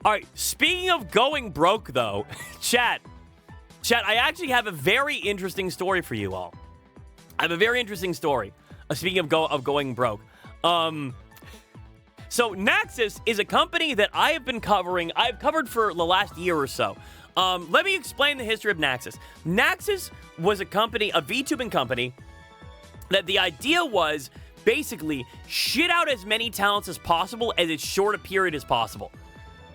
All right, speaking of going broke, though, chat, I actually have a very interesting story for you all. I have a very interesting story. Speaking of going broke. So Nexas is a company that I have been covering. I've covered for the last year or so. Let me explain the history of Nexas. Nexas was a company, a VTubing company, that the idea was basically shit out as many talents as possible as short a period as possible.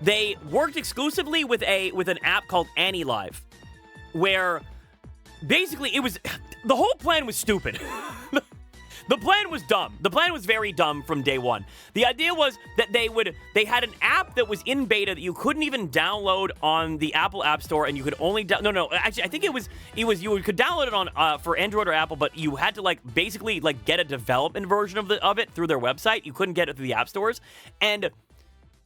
They worked exclusively with an app called AnyLive, where basically it was the whole plan was stupid. The plan was dumb. The plan was very dumb from day one. The idea was that they had an app that was in beta that you couldn't even download on the Apple App Store, and you could only actually I think it was you could download it on for Android or Apple, but you had to basically get a development version of it through their website. You couldn't get it through the app stores, and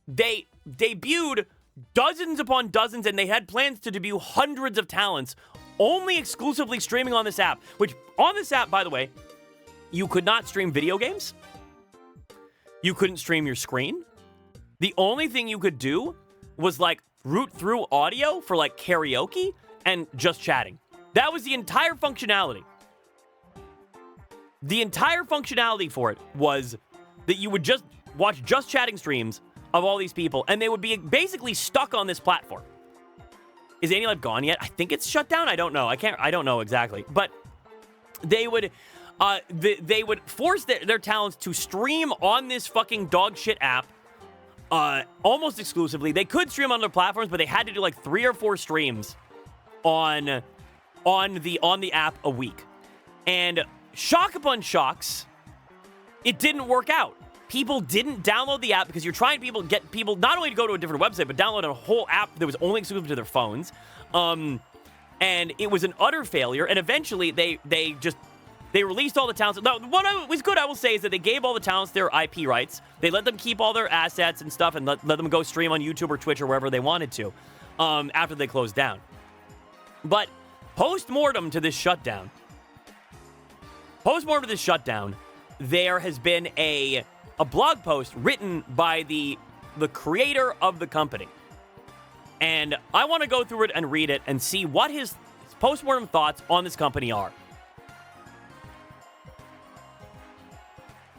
they debuted dozens upon dozens, and they had plans to debut hundreds of talents only exclusively streaming on this app, which on this app, by the way, you could not stream video games. You couldn't stream your screen. The only thing you could do was root through audio for karaoke and just chatting. That was the entire functionality. The entire functionality for it was that you would just watch just chatting streams of all these people, and they would be basically stuck on this platform. Is AnyLive gone yet? I think it's shut down. I don't know. I don't know exactly. But they would force their talents to stream on this fucking dog shit app almost exclusively. They could stream on other platforms, but they had to do 3 or 4 streams on the app a week. And shock upon shocks, it didn't work out. People didn't download the app because you're trying to get people not only to go to a different website, but download a whole app that was only exclusive to their phones. And it was an utter failure. And eventually, they released all the talents. Now, what was good, I will say, is that they gave all the talents their IP rights. They let them keep all their assets and stuff and let them go stream on YouTube or Twitch or wherever they wanted to after they closed down. But post-mortem to this shutdown, there has been a blog post written by the creator of the company. And I want to go through it and read it and see what his post-mortem thoughts on this company are.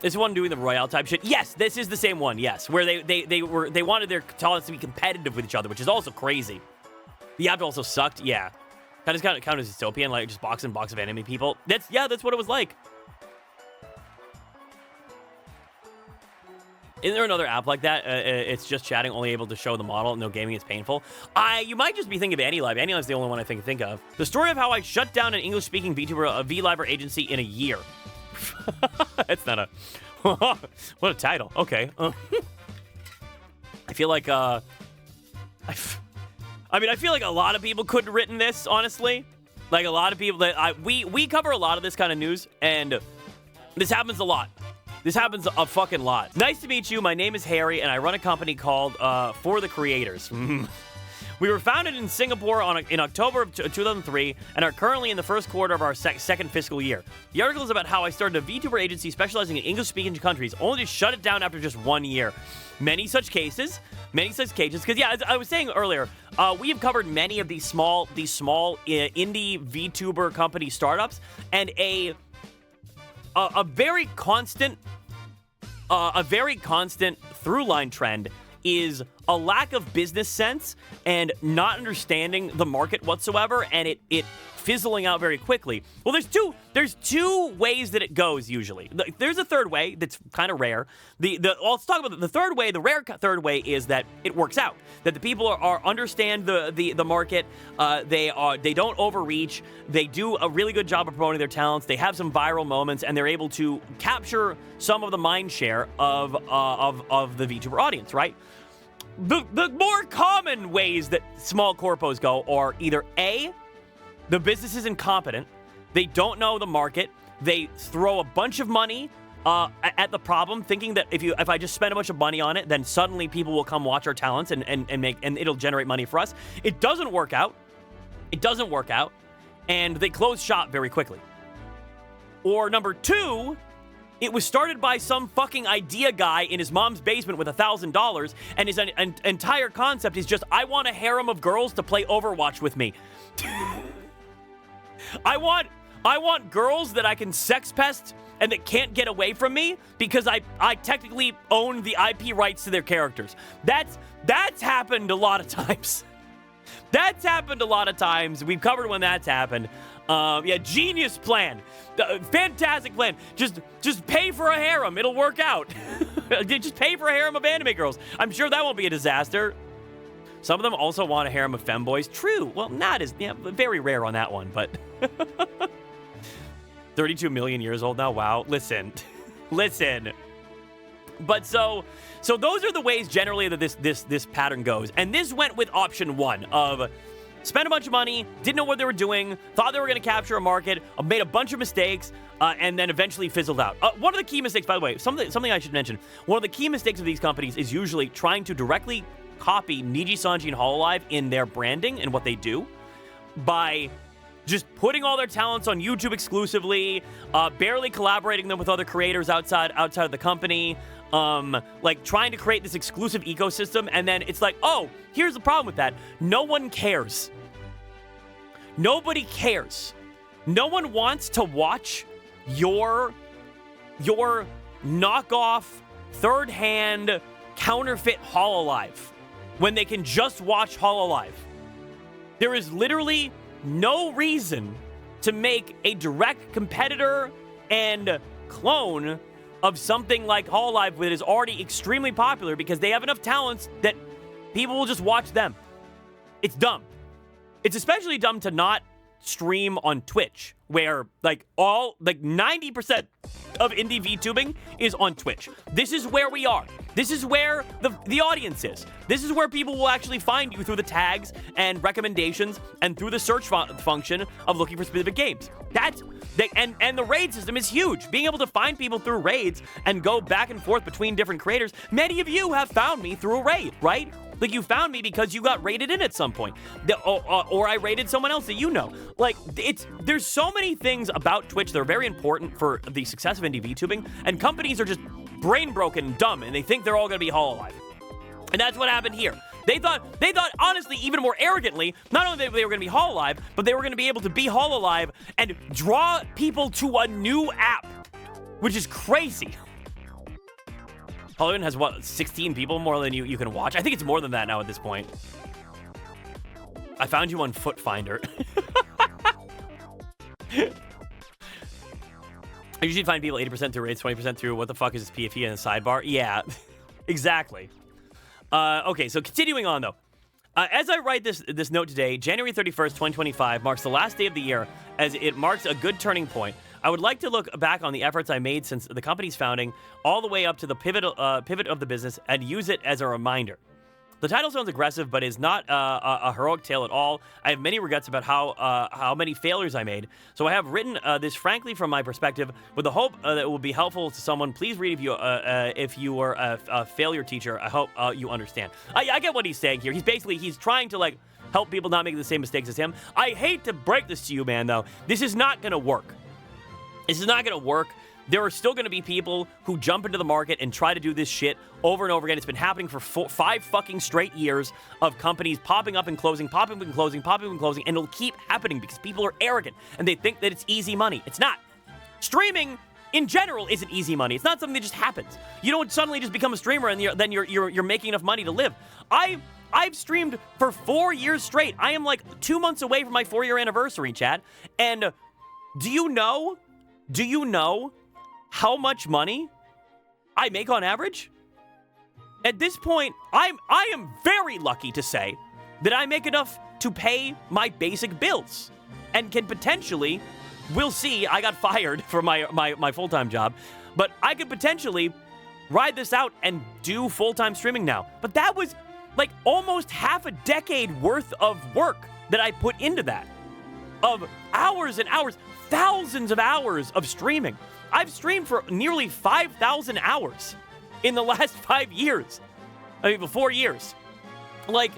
This one doing the Royale type shit. Yes, this is the same one, yes. Where they wanted their talents to be competitive with each other, which is also crazy. The app also sucked, yeah. Kind of count as dystopian, just box of enemy people. That's what it was like. Isn't there another app like that? It's just chatting, only able to show the model, no gaming, it's painful. You might just be thinking of AnyLive. AnyLive's the only one I think of. The story of how I shut down an English-speaking VTuber, a VLiver agency in a year. It's not a... what a title. Okay. I feel like, I feel like a lot of people could have written this, honestly. A lot of people that... We cover a lot of this kind of news, and this happens a lot. This happens a fucking lot. Nice to meet you. My name is Harry, and I run a company called For the Creators. We were founded in Singapore in October of 2003 and are currently in the first quarter of our second fiscal year. The article is about how I started a VTuber agency specializing in English-speaking countries, only to shut it down after just 1 year. Many such cases, because yeah, as I was saying earlier, we have covered many of these small indie VTuber company startups, and a very constant through line trend is a lack of business sense and not understanding the market whatsoever, and it fizzling out very quickly. Well, there's two ways that it goes usually. There's a third way that's kind of rare. Let's talk about the third way. The rare third way is that it works out. That the people understand the market. They don't overreach. They do a really good job of promoting their talents. They have some viral moments, and they're able to capture some of the mind share of the VTuber audience, right? The more common ways that small corpos go are either A, the business is incompetent, they don't know the market, they throw a bunch of money at the problem, thinking that if I just spend a bunch of money on it, then suddenly people will come watch our talents and it'll generate money for us. It doesn't work out, and they close shop very quickly. Or number two, It was started by some fucking idea guy in his mom's basement with $1,000, and his entire concept is just, I want a harem of girls to play Overwatch with me. I want girls that I can sex pest and that can't get away from me because I technically own the IP rights to their characters. That's happened a lot of times. That's happened a lot of times. We've covered when that's happened. Yeah, genius plan. Fantastic plan. Just pay for a harem. It'll work out. Just pay for a harem of anime girls. I'm sure that won't be a disaster. Some of them also want a harem of femboys. True. Well, not as, yeah, very rare on that one, but 32 million years old now. Wow. Listen. But so those are the ways generally that this pattern goes. And this went with option one of spend a bunch of money, didn't know what they were doing, thought they were going to capture a market, made a bunch of mistakes, and then eventually fizzled out. One of the key mistakes, by the way, something I should mention, one of the key mistakes of these companies is usually trying to directly copy Niji, Sanji, and Hololive in their branding and what they do by just putting all their talents on YouTube exclusively, barely collaborating them with other creators outside of the company, like trying to create this exclusive ecosystem, and then it's like, oh, here's the problem with that. No one cares. Nobody cares. No one wants to watch your knockoff, third-hand, counterfeit Hololive when they can just watch Hololive. There is literally no reason to make a direct competitor and clone of something like Hololive that is already extremely popular because they have enough talents that people will just watch them. It's dumb. It's especially dumb to not stream on Twitch, where like 90% of indie VTubing is on Twitch. This is where we are. This is where the audience is. This is where people will actually find you through the tags and recommendations and through the search function of looking for specific games. And the raid system is huge. Being able to find people through raids and go back and forth between different creators. Many of you have found me through a raid, right? Like, you found me because you got raided in at some point. Or I raided someone else that you know. Like, there's so many things about Twitch that are very important for the success of indie VTubing, and companies are just brain broken and dumb, and they think they're all going to be Hololive. And that's what happened here. They thought, honestly, even more arrogantly, not only that they were going to be Hololive, but they were going to be able to be Hololive and draw people to a new app, which is crazy. Hollywood has, what, 16 people more than you can watch? I think it's more than that now at this point. I found you on Foot Finder. I usually find people 80% through raids, 20% through what the fuck is this PFE in the sidebar? Yeah, exactly. Okay, so continuing on, though. As I write this note today, January 31st, 2025 marks the last day of the year, as it marks a good turning point. I would like to look back on the efforts I made since the company's founding, all the way up to the pivot of the business, and use it as a reminder. The title sounds aggressive, but is not a heroic tale at all. I have many regrets about how many failures I made, so I have written this frankly from my perspective, with the hope that it will be helpful to someone. Please read if you were a failure teacher. I hope you understand. I get what he's saying here. He's trying to, like, help people not make the same mistakes as him. I hate to break this to you, man, though. This is not going to work. This is not going to work. There are still going to be people who jump into the market and try to do this shit over and over again. It's been happening for 5 fucking straight years of companies popping up and closing, popping up and closing, popping up and closing, and it'll keep happening because people are arrogant and they think that it's easy money. It's not. Streaming in general isn't easy money. It's not something that just happens. You don't suddenly just become a streamer and then you're making enough money to live. I've streamed for 4 years straight. I am like 2 months away from my 4-year anniversary, chat. And do you know how much money I make on average? At this point, I am very lucky to say that I make enough to pay my basic bills and can potentially, we'll see, I got fired from my full-time job, but I could potentially ride this out and do full-time streaming now. But that was like almost half a decade worth of work that I put into that, of hours and hours, thousands of hours of streaming. I've streamed for nearly 5,000 hours in the last 5 years. I mean, 4 years. Like,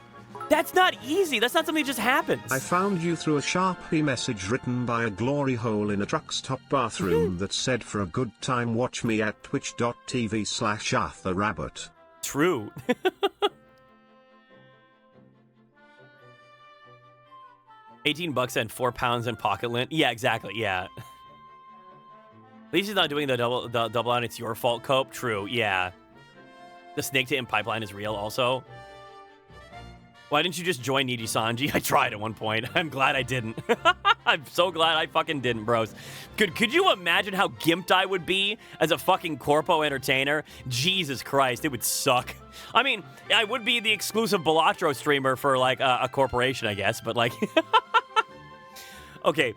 That's not easy. That's not something that just happens. I found you through a Sharpie message written by a glory hole in a truck's top bathroom that said, for a good time watch me at twitch.tv/ArthurRabbit. True. $18 and 4 pounds in pocket lint. Yeah, exactly. Yeah. At least he's not doing the double on it's your fault cope. True. Yeah. The snake to him pipeline is real also. Why didn't you just join Niji Sanji? I tried at one point. I'm glad I didn't. I'm so glad I fucking didn't, bros. Could you imagine how gimped I would be as a fucking corpo entertainer? Jesus Christ, it would suck. I mean, I would be the exclusive Balatro streamer for, like, a corporation, I guess, but, like... Okay.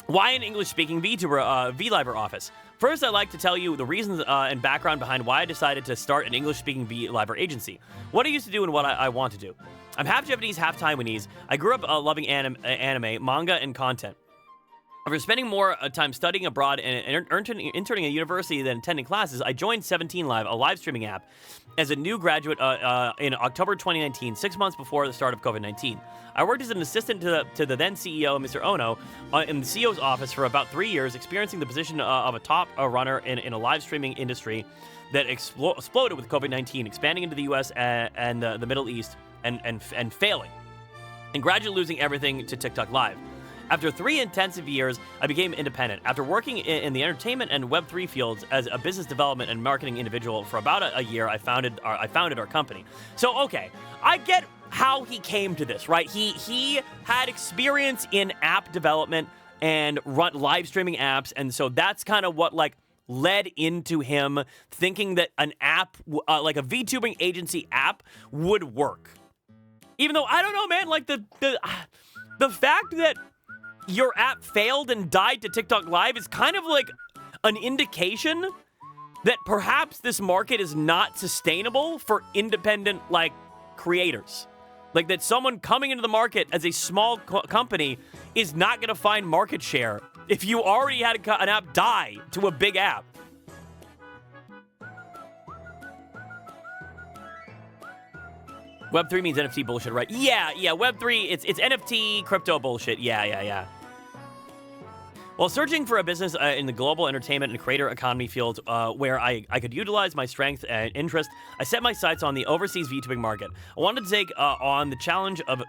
Why an English-speaking VTuber, VLiver office? First, I'd like to tell you the reasons and background behind why I decided to start an English-speaking VLiver agency. What I used to do and what I want to do. I'm half Japanese, half Taiwanese. I grew up loving anime, manga, and content. After spending more time studying abroad and interning a university than attending classes, I joined 17 Live, a live streaming app, as a new graduate in October 2019, 6 months before the start of COVID-19. I worked as an assistant to the then CEO, Mr. Ono, in the CEO's office for about 3 years, experiencing the position of a top runner in a live streaming industry that exploded with COVID-19, expanding into the U.S. and the Middle East and failing, and gradually losing everything to TikTok Live. After 3 intensive years, I became independent. After working in the entertainment and Web3 fields as a business development and marketing individual for about a year, I founded our company. So, okay, I get how he came to this, right? He had experience in app development and run live streaming apps, and so that's kind of what, like, led into him thinking that an app, like a VTubing agency app, would work. Even though, I don't know, man, like, the fact that your app failed and died to TikTok Live is kind of like an indication that perhaps this market is not sustainable for independent, like, creators. Like, that someone coming into the market as a small company is not going to find market share if you already had an app die to a big app. Web3 means NFT bullshit, right? Yeah, Web3, it's NFT, crypto bullshit. Yeah. While searching for a business in the global entertainment and creator economy field where I could utilize my strength and interest, I set my sights on the overseas VTubing market. I wanted to take on the challenge of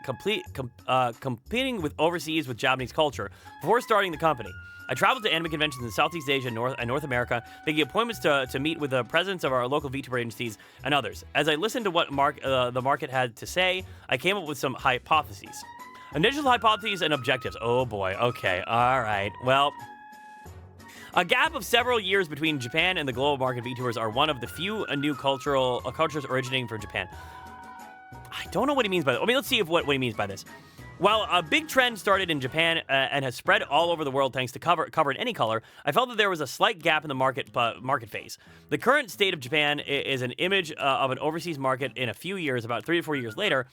competing with overseas with Japanese culture before starting the company. I traveled to anime conventions in Southeast Asia and North America, making appointments to meet with the presidents of our local VTuber agencies and others. As I listened to what the market had to say, I came up with some hypotheses. Initial hypotheses and objectives. Oh boy, okay, all right. Well, a gap of several years between Japan and the global market VTubers are one of the few new cultures originating from Japan. I don't know what he means by that. I mean, let's see what he means by this. While a big trend started in Japan and has spread all over the world thanks to cover in any color, I felt that there was a slight gap in the market phase. The current state of Japan is an image of an overseas market in a few years, about 3 to 4 years later.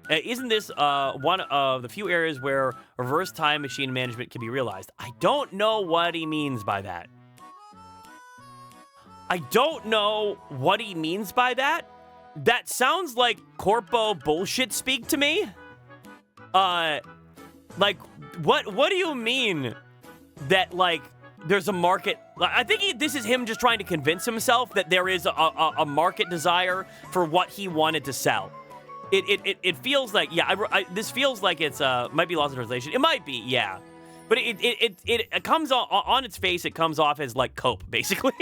Isn't this one of the few areas where reverse time machine management can be realized? I don't know what he means by that. I don't know what he means by that. That sounds like corpo bullshit speak to me. Like, what do you mean that, like, there's a market? I think this is him just trying to convince himself that there is a market desire for what he wanted to sell. It feels like, yeah, this feels like it's, might be lost in translation. It might be, yeah. But it comes on its face, it comes off as, like, cope, basically.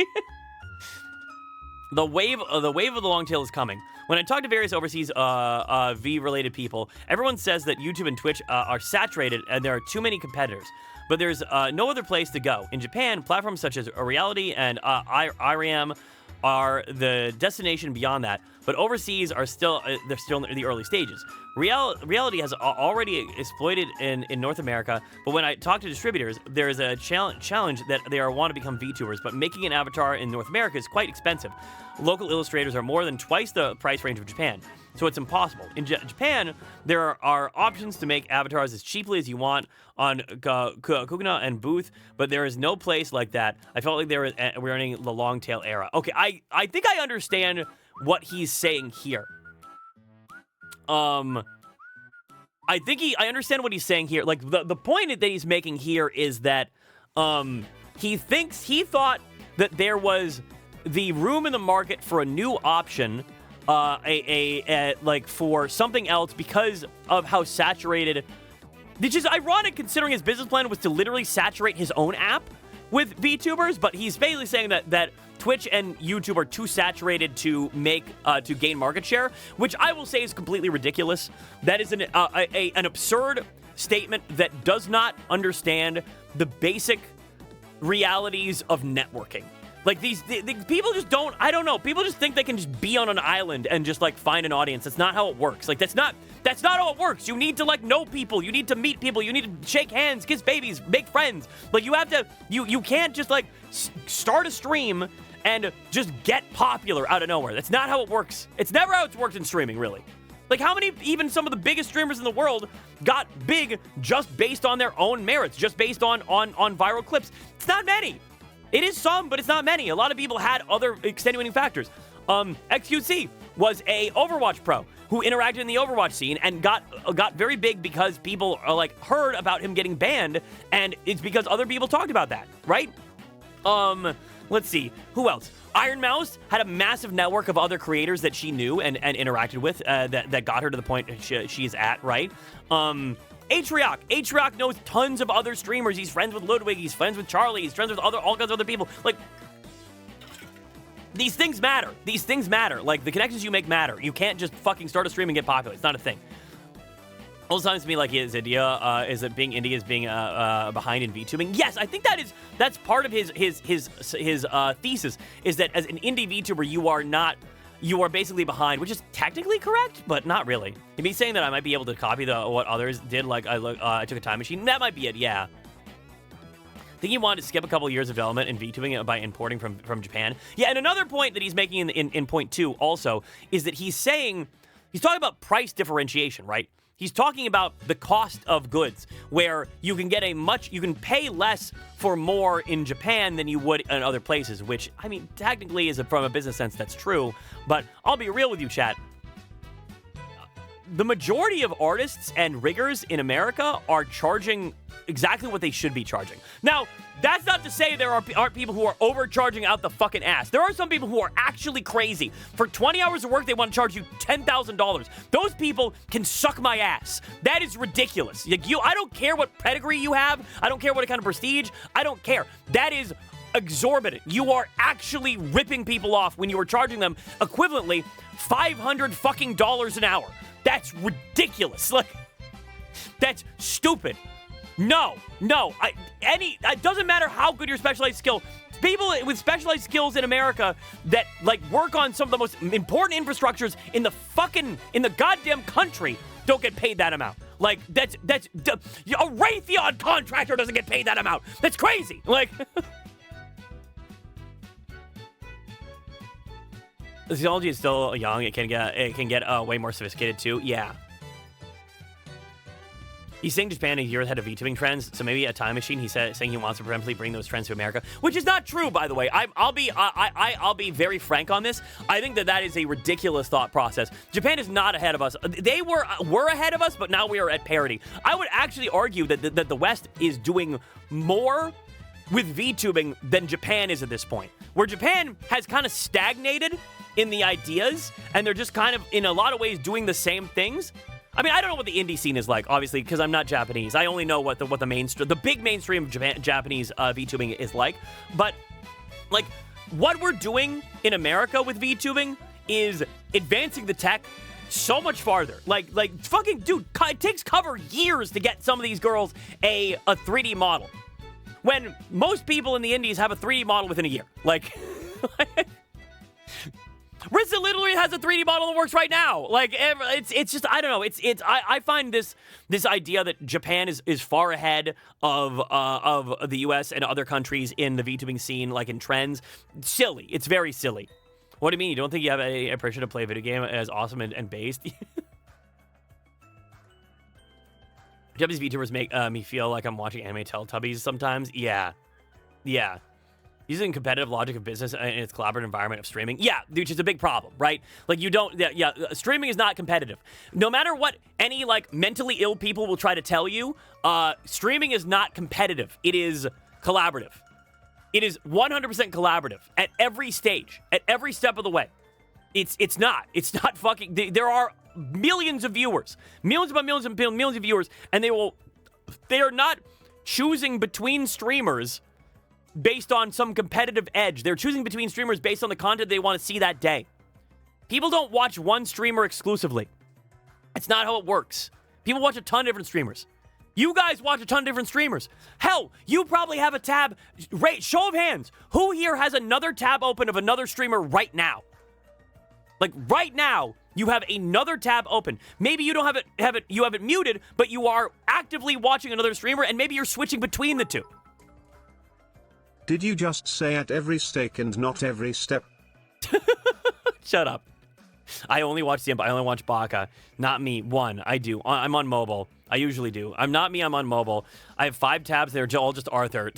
The wave of the long tail is coming. When I talk to various overseas V-related people, everyone says that YouTube and Twitch are saturated and there are too many competitors. But there's no other place to go. In Japan, platforms such as Reality and IRAM are the destination beyond that. But overseas are still they're still in the early stages. Reality has already exploited in North America, but when I talk to distributors, there is a challenge that they want to become VTubers, but making an avatar in North America is quite expensive. Local illustrators are more than twice the price range of Japan, so it's impossible. In Japan, there are options to make avatars as cheaply as you want on Kugna and Booth, but there is no place like that. I felt like we're in the long tail era. Okay, I think I understand what he's saying here. I understand what he's saying here. Like, the point that he's making here is that he thought that there was the room in the market for a new option, like for something else because of how saturated. Which is ironic considering his business plan was to literally saturate his own app with VTubers, but he's basically saying that Twitch and YouTube are too saturated to gain market share, which I will say is completely ridiculous. That is an absurd statement that does not understand the basic realities of networking. Like, these people just don't, I don't know, people just think they can just be on an island and just, like, find an audience. That's not how it works. Like, that's not how it works. You need to, like, know people. You need to meet people. You need to shake hands, kiss babies, make friends. Like, you have to, you can't just, like, start a stream and just get popular out of nowhere. That's not how it works. It's never how it's worked in streaming, really. Like, how many, even some of the biggest streamers in the world got big just based on their own merits, just based on viral clips? It's not many. It is some, but it's not many. A lot of people had other extenuating factors. XQC was a Overwatch pro who interacted in the Overwatch scene and got very big because people are like heard about him getting banned, and it's because other people talked about that, right? Let's see. Who else? Iron Mouse had a massive network of other creators that she knew and interacted with that got her to the point she's at, right? Atrioc knows tons of other streamers. He's friends with Ludwig. He's friends with Charlie. He's friends with all kinds of other people. Like, these things matter. These things matter. Like, the connections you make matter. You can't just fucking start a stream and get popular. It's not a thing. Also sounds to me like his idea is that being indie is being behind in VTubing. Yes, I think that's part of his thesis, is that as an indie VTuber, you are basically behind, which is technically correct, but not really. If he's saying that I might be able to copy what others did, like I took a time machine, that might be it, yeah. I think he wanted to skip a couple years of development in VTubing by importing from Japan. Yeah, and another point that he's making in point 2 also is that he's talking about price differentiation, right? He's talking about the cost of goods, where you can pay less for more in Japan than you would in other places, which, I mean, technically from a business sense, that's true, but I'll be real with you, chat. The majority of artists and riggers in America are charging exactly what they should be charging. Now, that's not to say there aren't people who are overcharging out the fucking ass. There are some people who are actually crazy. For 20 hours of work, they want to charge you $10,000. Those people can suck my ass. That is ridiculous. Like, I don't care what pedigree you have. I don't care what kind of prestige. I don't care. That is exorbitant. You are actually ripping people off when you are charging them equivalently $500 fucking dollars an hour. That's ridiculous. Like, that's stupid. No. It doesn't matter how good your specialized skill. People with specialized skills in America that, like, work on some of the most important infrastructures in the goddamn country don't get paid that amount. Like, that's a Raytheon contractor doesn't get paid that amount. That's crazy. Like, the technology is still young. It can get way more sophisticated too. Yeah. He's saying Japan a year ahead of VTubing trends, so maybe a time machine. He's saying he wants to preemptively bring those trends to America, which is not true, by the way. I'll be very frank on this. I think that is a ridiculous thought process. Japan is not ahead of us. They were ahead of us, but now we are at parity. I would actually argue that the West is doing more with VTubing than Japan is at this point, where Japan has kind of stagnated in the ideas, and they're just kind of, in a lot of ways, doing the same things. I mean, I don't know what the indie scene is like, obviously, because I'm not Japanese. I only know what the big mainstream of Japanese VTubing is like. But, like, what we're doing in America with VTubing is advancing the tech so much farther. Like, fucking, dude, it takes cover years to get some of these girls a 3D model, when most people in the indies have a 3D model within a year. Like, Rissa literally has a 3D model that works right now. Like, it's just, I don't know. I find this idea that Japan is far ahead of the US and other countries in the VTubing scene, like in trends, silly. It's very silly. What do you mean? You don't think you have a pressure to play a video game as awesome and based? Japanese VTubers make me feel like I'm watching anime Teletubbies sometimes. Yeah. Using competitive logic of business in its collaborative environment of streaming. Yeah, dude, it's a big problem, right? Like, you don't, streaming is not competitive. No matter what any, like, mentally ill people will try to tell you, streaming is not competitive. It is collaborative. It is 100% collaborative at every stage, at every step of the way. It's not fucking, there are millions of viewers, millions upon millions and millions of viewers, and they are not choosing between streamers based on some competitive edge. They're choosing between streamers based on the content they want to see that day. People don't watch one streamer exclusively. It's not how it works. People watch a ton of different streamers. You guys watch a ton of different streamers. Hell, you probably have a tab. Show of hands. Who here has another tab open of another streamer right now? Like right now, you have another tab open. Maybe you don't have it muted, but you are actively watching another streamer, and maybe you're switching between the two. Did you just say at every stake and not every step? Shut up. I only watch Simba. I only watch Baka. Not me. One. I do. I'm on mobile. I usually do. I'm not me. I'm on mobile. I have 5 tabs. They're all just Arthur.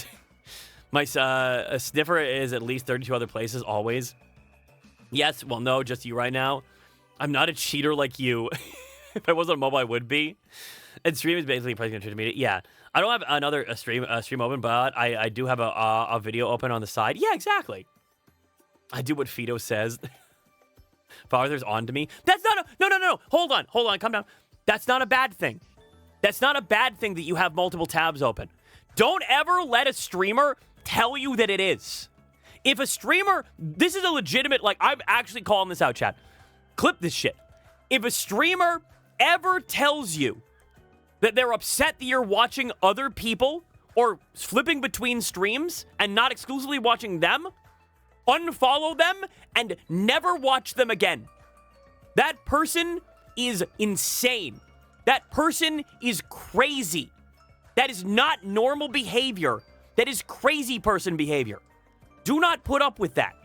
My sniffer is at least 32 other places always. Yes. Well, no, just you right now. I'm not a cheater like you. If I wasn't on mobile, I would be. And stream is basically pricing intermediate. Yeah. I don't have another stream open, but I do have a video open on the side. Yeah, exactly. I do what Fido says. Father's on to me. That's not no. Hold on. Calm down. That's not a bad thing. That's not a bad thing that you have multiple tabs open. Don't ever let a streamer tell you that it is. If a streamer, this is a legitimate, like, I'm actually calling this out, chat. Clip this shit. If a streamer ever tells you that they're upset that you're watching other people or flipping between streams and not exclusively watching them, unfollow them and never watch them again. That person is insane. That person is crazy. That is not normal behavior. That is crazy person behavior. Do not put up with that.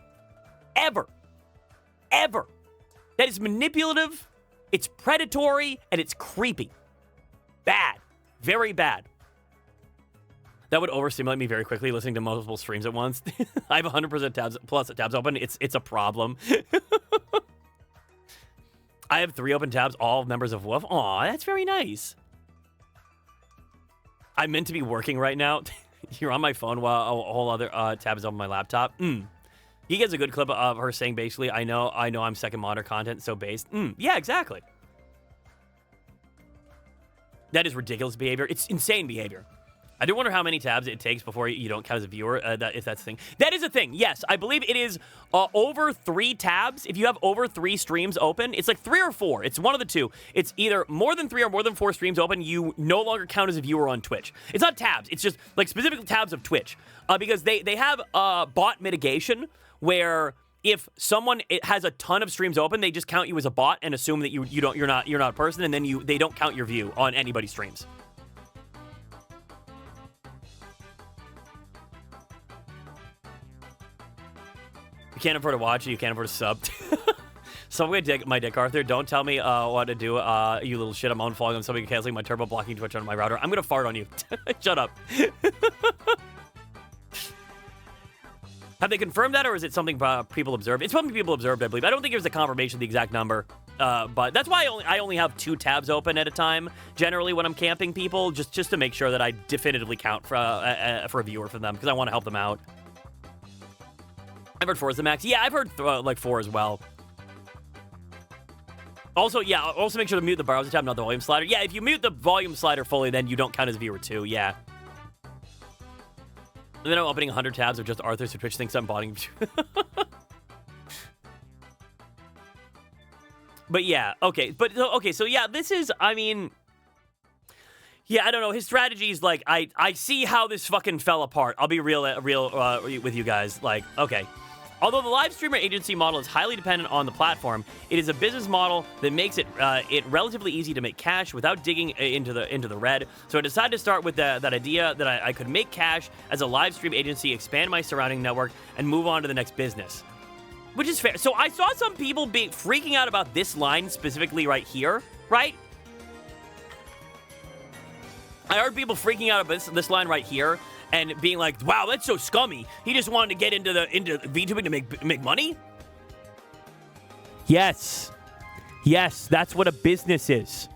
Ever. Ever. That is manipulative, it's predatory, and it's creepy. Bad. Very bad. That would overstimulate me very quickly, listening to multiple streams at once. I have 100% tabs open. It's a problem. I have 3 open tabs, all members of Wolf. Aw, that's very nice. I'm meant to be working right now. You're on my phone while a whole other tab is on my laptop. He gets a good clip of her saying, basically, I know I'm second monitor content, so based. Yeah, exactly. That is ridiculous behavior. It's insane behavior. I do wonder how many tabs it takes before you don't count as a viewer, if that's a thing. That is a thing, yes. I believe it is over 3 tabs. If you have over 3 streams open, it's like 3 or 4. It's one of the two. It's either more than 3 or more than 4 streams open, you no longer count as a viewer on Twitch. It's not tabs. It's just like specific tabs of Twitch. Because they have bot mitigation where if someone has a ton of streams open, they just count you as a bot and assume that you're not a person, and then they don't count your view on anybody's streams. You can't afford to watch it. You can't afford to sub. Somebody my dick, Arthur. Don't tell me what to do, you little shit. I'm unfollowing them. Somebody canceling my turbo, blocking Twitch on my router. I'm gonna fart on you. Shut up. Have they confirmed that, or is it something people observed? It's something people observed, I believe. I don't think there's a confirmation of the exact number, but that's why I only have 2 tabs open at a time, generally, when I'm camping people, just to make sure that I definitively count for a viewer for them, because I want to help them out. I've heard 4 is the max. Yeah, I've heard like 4 as well. Also, yeah, also make sure to mute the browser tab, not the volume slider. Yeah, if you mute the volume slider fully, then you don't count as a viewer too, yeah. And then I'm opening 100 tabs of just Arthur, so Twitch thinks I'm botting. But yeah, okay. Okay, so yeah, this is, I mean... Yeah, I don't know. His strategy is like, I see how this fucking fell apart. I'll be real with you guys. Like, okay. Although the live streamer agency model is highly dependent on the platform, it is a business model that makes it relatively easy to make cash without digging into the red. So I decided to start with that idea that I could make cash as a live stream agency, expand my surrounding network, and move on to the next business. Which is fair. So I saw some people freaking out about this line specifically right here, right? I heard people freaking out about this line right here, and being like, wow, that's so scummy. He just wanted to get into VTubing to make money? Yes. Yes, that's what a business is.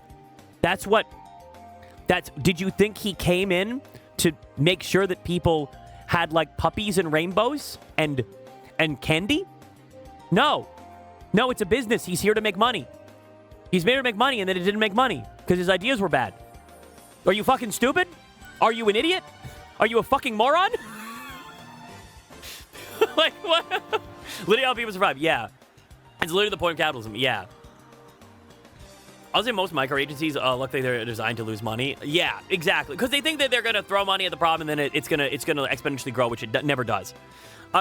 Did you think he came in to make sure that people had like puppies and rainbows and candy? No. No, it's a business. He's here to make money. He's here to make money, and then it didn't make money because his ideas were bad. Are you fucking stupid? Are you an idiot? Are you a fucking moron? Like, what? Literally how people survive. Yeah. It's literally the point of capitalism. Yeah. I'll say most micro agencies, luckily they're designed to lose money. Yeah, exactly. Because they think that they're going to throw money at the problem and then it's going to exponentially grow, which it never does.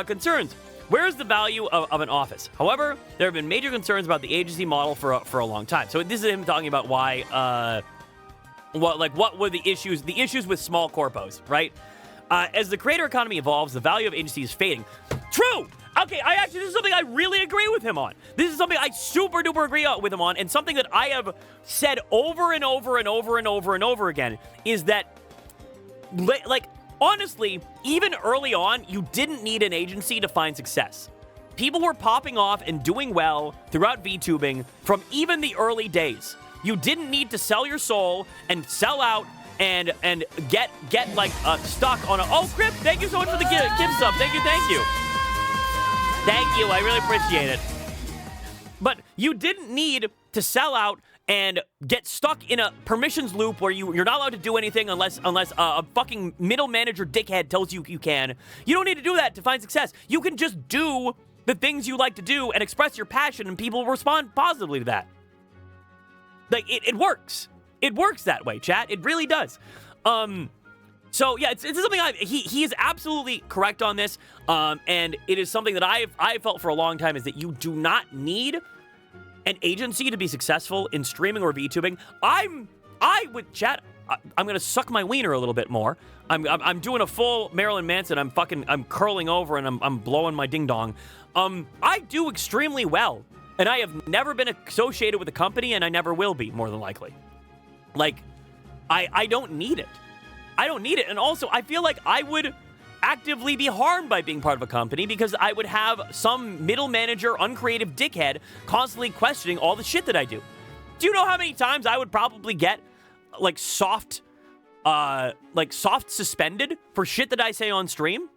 Concerns. Where is the value of an office? However, there have been major concerns about the agency model for a long time. So this is him talking about why, what were the issues with small corpos, right? As the creator economy evolves, the value of agencies is fading. True! Okay, this is something I really agree with him on. This is something I super duper agree with him on, and something that I have said over and over and over and over and over again is that, like, honestly, even early on, you didn't need an agency to find success. People were popping off and doing well throughout VTubing from even the early days. You didn't need to sell your soul and sell out and get like stuck on a. Oh, Crip, thank you so much for the gift sub. Thank you. Thank you, I really appreciate it. But you didn't need to sell out and get stuck in a permissions loop where you're not allowed to do anything unless a fucking middle manager dickhead tells you can. You don't need to do that to find success. You can just do the things you like to do and express your passion, and people respond positively to that. Like, it works. It works that way, chat. It really does. So yeah, it's something he is absolutely correct on this, and it is something that I've felt for a long time, is that you do not need an agency to be successful in streaming or VTubing. I'm gonna suck my wiener a little bit more. I'm doing a full Marilyn Manson. I'm curling over and I'm blowing my ding dong. I do extremely well, and I have never been associated with a company, and I never will be, more than likely. Like, I don't need it. I don't need it. And also, I feel like I would actively be harmed by being part of a company because I would have some middle manager, uncreative dickhead constantly questioning all the shit that I do. Do you know how many times I would probably get soft suspended for shit that I say on stream?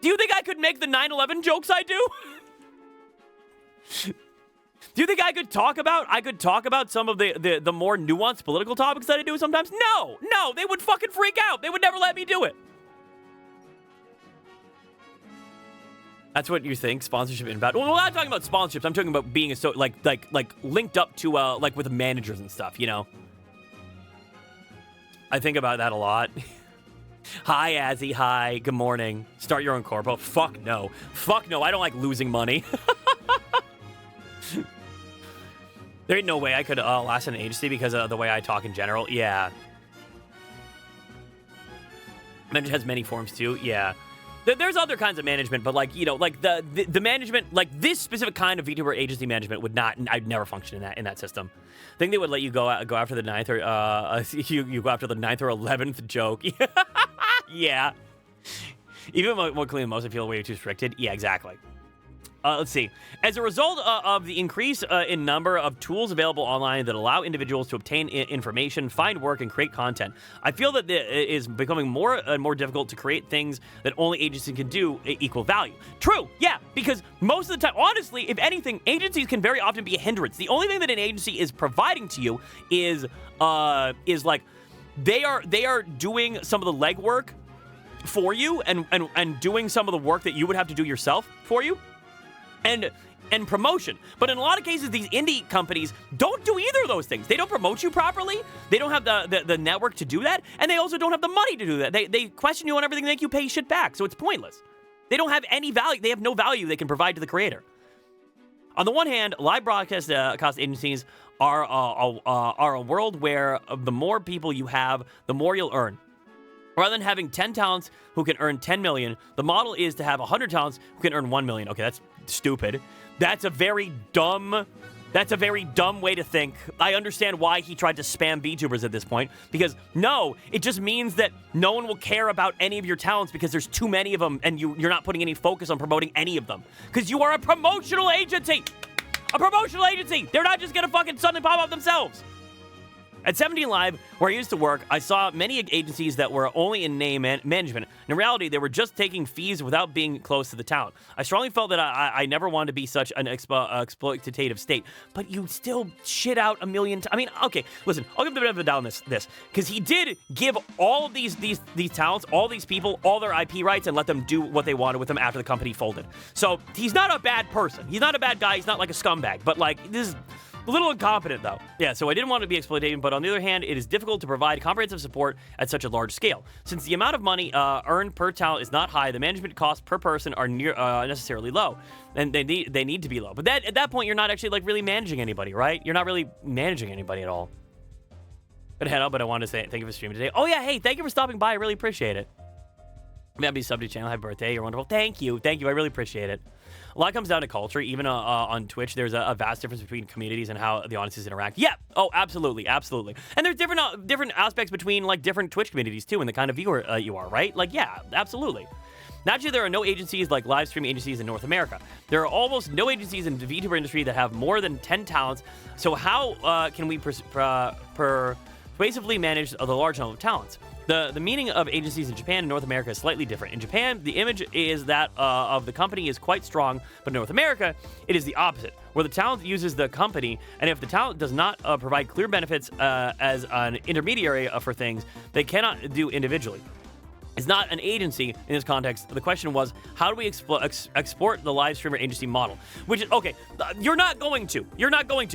Do you think I could make the 9/11 jokes I do? Do you think I could talk about some of the more nuanced political topics that I do sometimes? No, they would fucking freak out. They would never let me do it. That's what you think sponsorship is about. Well, I'm not talking about sponsorships. I'm talking about being like linked up to like with managers and stuff, you know. I think about that a lot. Hi, Azzy. Hi. Good morning. Start your own corpo. Fuck no. I don't like losing money. There ain't no way I could last in an agency because of the way I talk in general. Yeah. Management has many forms too. Yeah. There's other kinds of management, but like, you know, like the management, like this specific kind of VTuber agency management would not, I'd never function in that system. I think they would let you go after the 9th or you go after the 9th or 11th joke. Yeah. Even more clean most, I feel way too restricted. Yeah, exactly. Let's see. As a result of the increase in number of tools available online that allow individuals to obtain information, find work, and create content, I feel that it is becoming more and more difficult to create things that only agencies can do equal value. True, yeah, because most of the time, honestly, if anything, agencies can very often be a hindrance. The only thing that an agency is providing to you is like they are doing some of the legwork for you and doing some of the work that you would have to do yourself for you. And promotion. But in a lot of cases, these indie companies don't do either of those things. They don't promote you properly. They don't have the network to do that. And they also don't have the money to do that. They question you on everything and make you pay shit back. So it's pointless. They don't have any value. They have no value they can provide to the creator. On the one hand, live broadcast cost agencies are a world where the more people you have, the more you'll earn. Rather than having 10 talents who can earn 10 million, the model is to have 100 talents who can earn 1 million. Okay, that's stupid. That's a very dumb That's a very dumb way to think. I understand why he tried to spam VTubers at this point, because no, it just means that no one will care about any of your talents because there's too many of them and you're not putting any focus on promoting any of them. Because you are a promotional agency! A promotional agency! They're not just gonna fucking suddenly pop up themselves! At 17 Live, where I used to work, I saw many agencies that were only in name management. In reality, they were just taking fees without being close to the talent. I strongly felt that I never wanted to be such an exploitative state. But you still shit out a million times. I mean, okay, listen, I'll give the benefit of the doubt on this, because he did give all of these talents, all these people, all their IP rights, and let them do what they wanted with them after the company folded. So he's not a bad person. He's not a bad guy. He's not like a scumbag. But like, this is a little incompetent, though. Yeah, so I didn't want to be exploitative, but on the other hand, it is difficult to provide comprehensive support at such a large scale. Since the amount of money earned per talent is not high, the management costs per person are necessarily low, and they need to be low. But at that point, you're not actually like really managing anybody, right? You're not really managing anybody at all. Gonna head out, but I wanted to say thank you for streaming today. Oh yeah, hey, thank you for stopping by. I really appreciate it. Maybe sub to the channel. Happy birthday. You're wonderful. Thank you. I really appreciate it. A lot comes down to culture. Even on Twitch, there's a vast difference between communities and how the audiences interact. Yeah. Oh, absolutely. And there's different aspects between like different Twitch communities too, and the kind of viewer you are, right? Like, yeah, absolutely. Naturally, there are no agencies like live streaming agencies in North America. There are almost no agencies in the VTuber industry that have more than 10 talents. So how can we persuasively manage the large number of talents? The meaning of agencies in Japan and North America is slightly different. In Japan, the image is that of the company is quite strong, but in North America, it is the opposite, where the talent uses the company, and if the talent does not provide clear benefits as an intermediary for things, they cannot do individually. It's not an agency in this context. The question was, how do we export the live streamer agency model? Which is, okay, you're not going to.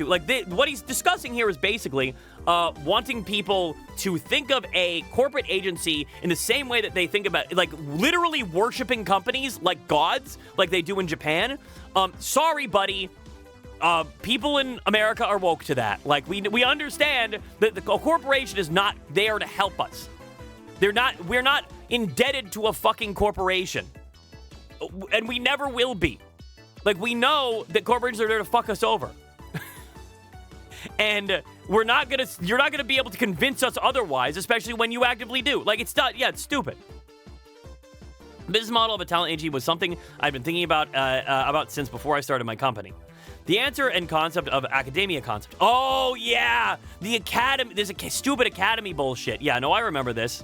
Like, what he's discussing here is basically wanting people to think of a corporate agency in the same way that they think about, like, literally worshiping companies like gods, like they do in Japan. Sorry, buddy. People in America are woke to that. Like, we understand that a corporation is not there to help us. We're not indebted to a fucking corporation. And we never will be. Like, we know that corporations are there to fuck us over. And you're not gonna be able to convince us otherwise, especially when you actively do. Like, it's stupid. The business model of a talent agency was something I've been thinking about since before I started my company. The answer and concept of academia concept. Oh, yeah! The academy, there's a stupid academy bullshit. Yeah, no, I remember this.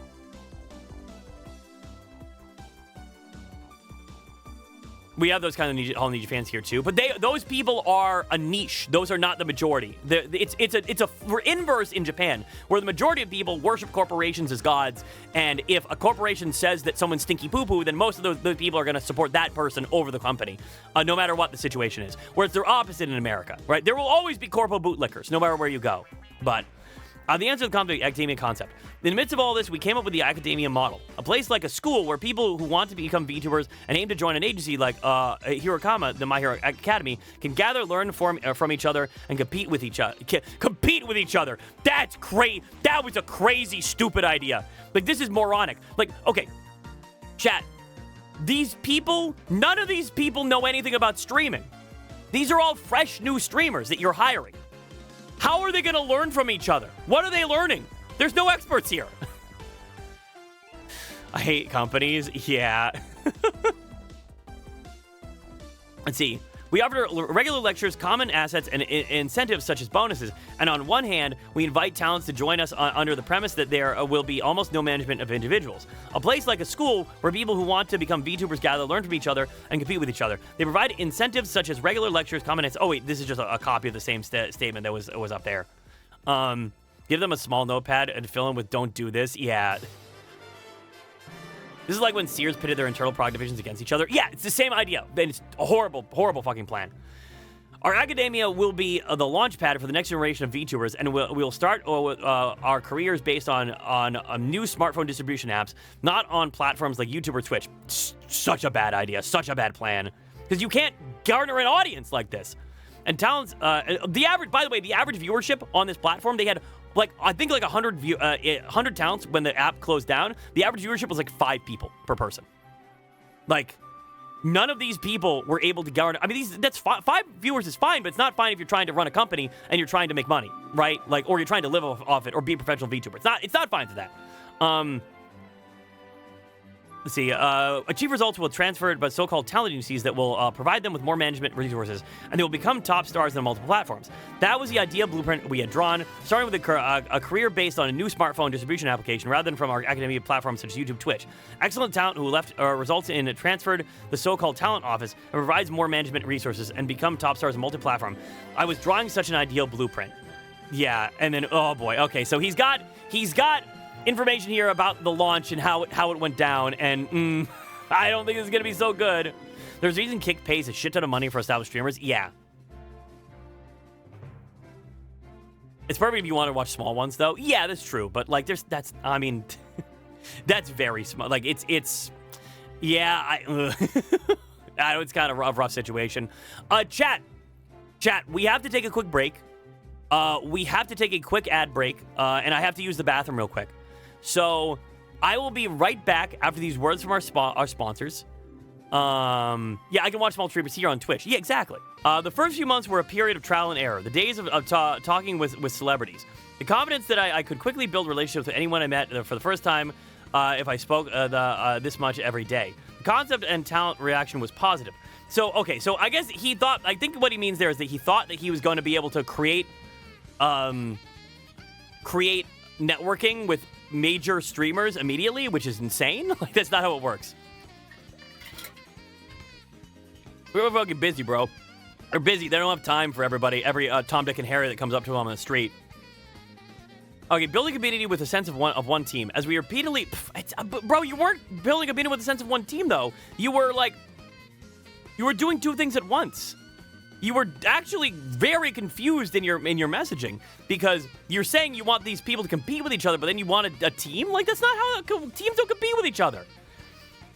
We have those kind of Hall Ninja fans here too, but those people are a niche. Those are not the majority. We're inverse in Japan, where the majority of people worship corporations as gods, and if a corporation says that someone's stinky poo-poo, then most of those people are going to support that person over the company, no matter what the situation is. Whereas they're opposite in America, right? There will always be corpo bootlickers, no matter where you go. But the answer to the academia concept. In the midst of all this, we came up with the academia model. A place like a school where people who want to become VTubers and aim to join an agency like Hirokama, the My Hero Academy, can gather, learn from each other, and compete with each other. That's great. That was a crazy, stupid idea. Like, this is moronic. Like, okay, chat. These people, none of these people know anything about streaming. These are all fresh new streamers that you're hiring. How are they going to learn from each other? What are they learning? There's no experts here. I hate companies. Yeah. Let's see. We offer regular lectures, common assets, and incentives such as bonuses. And on one hand, we invite talents to join us under the premise that there will be almost no management of individuals. A place like a school where people who want to become VTubers gather, learn from each other, and compete with each other. They provide incentives such as regular lectures, common assets. Oh wait, this is just a copy of the same statement that was up there. Give them a small notepad and fill in with "don't do this." Yeah. This is like when Sears pitted their internal product divisions against each other. Yeah, it's the same idea. It's a horrible, horrible fucking plan. Our academia will be the launch pad for the next generation of VTubers, and we'll start our careers based on new smartphone distribution apps, not on platforms like YouTube or Twitch. Such a bad idea, such a bad plan. Because you can't garner an audience like this. And talents, by the way, the average viewership on this platform, they had I think 100 talents when the app closed down. The average viewership was like 5 people per person. Like, None of these people were able to garner. I mean, that's 5 viewers is fine, but it's not fine if you're trying to run a company and you're trying to make money, right? Like, or you're trying to live off it or be a professional VTuber. It's not fine for that. Let's see. Achieve results will transfer by so-called talent agencies that will provide them with more management resources, and they will become top stars on multiple platforms. That was the idea blueprint we had drawn, starting with a career based on a new smartphone distribution application rather than from our academia platforms such as YouTube, Twitch. Excellent talent who left results in transferred the so-called talent office and provides more management resources and become top stars on multi-platform. I was drawing such an ideal blueprint. Yeah, and then oh boy. Okay, so he's got information here about the launch and how it went down, and I don't think this is going to be so good. There's a reason Kick pays a shit ton of money for established streamers. Yeah. It's perfect if you want to watch small ones, though. Yeah, that's true, but, like, that's that's very small. Like, yeah, I know it's kind of a rough situation. Chat, we have to take a quick break. We have to take a quick ad break, and I have to use the bathroom real quick. So I will be right back after these words from our sponsors. Yeah, I can watch small streamers here on Twitch. Yeah, exactly. The first few months were a period of trial and error, the days of talking with celebrities. The confidence that I could quickly build relationships with anyone I met for the first time if I spoke this much every day. The concept and talent reaction was positive. So, okay, so I guess I think what he means there is that he thought that he was going to be able to create networking with major streamers immediately, which is insane. Like, that's not how it works. We're fucking busy, bro. They're busy. They don't have time for everybody, every Tom, Dick, and Harry that comes up to them on the street. Okay, building a community with a sense of one team. As we repeatedly... bro, you weren't building a community with a sense of one team, though. You were doing two things at once. You were actually very confused in your messaging, because you're saying you want these people to compete with each other, but then you want a team? Like, that's not how teams don't compete with each other.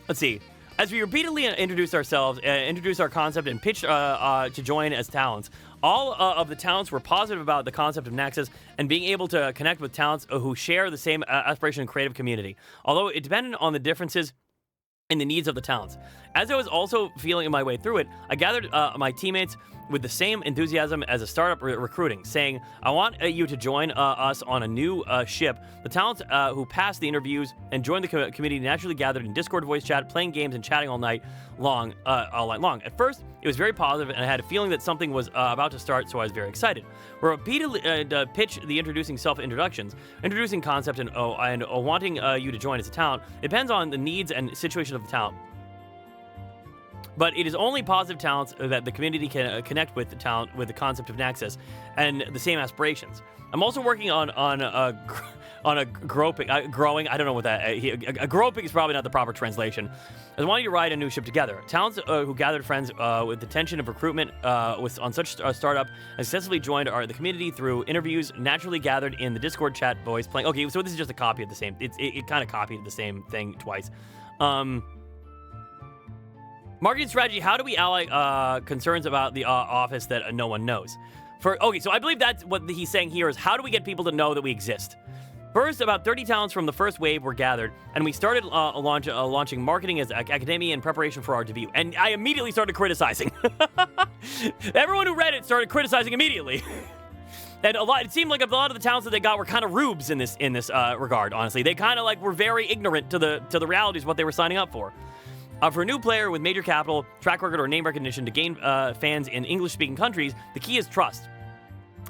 Let's see. As we repeatedly introduced ourselves, introduced our concept, and pitched to join as talents, all of the talents were positive about the concept of Nexas and being able to connect with talents who share the same aspiration and creative community. Although it depended on the differences in the needs of the talents. As I was also feeling my way through it, I gathered my teammates with the same enthusiasm as a startup recruiting, saying, I want you to join us on a new ship. The talents who passed the interviews and joined the community naturally gathered in Discord voice chat, playing games and chatting all night long. At first, it was very positive, and I had a feeling that something was about to start, so I was very excited. We repeatedly pitched the introducing self-introductions, introducing concept, and wanting you to join as a talent. It depends on the needs and situation of the talent. But it is only positive talents that the community can connect with the talent with the concept of Nexus and the same aspirations. I'm also working on a groping, growing. I don't know what that. A groping is probably not the proper translation. I wanted to ride a new ship together. Talents who gathered friends with the tension of recruitment on such a startup and successfully joined the community through interviews, naturally gathered in the Discord chat voice playing. Okay, so this is just a copy of the same. It kind of copied the same thing twice. Marketing strategy, how do we ally concerns about the office that no one knows? Okay, so I believe that's what he's saying here is how do we get people to know that we exist? First, about 30 talents from the first wave were gathered, and we started launching marketing as academia in preparation for our debut. And I immediately started criticizing. Everyone who read it started criticizing immediately. And it seemed like a lot of the talents that they got were kind of rubes in this regard, honestly. They kind of like were very ignorant to the realities of what they were signing up for. For a new player with major capital, track record, or name recognition to gain fans in English-speaking countries, the key is trust.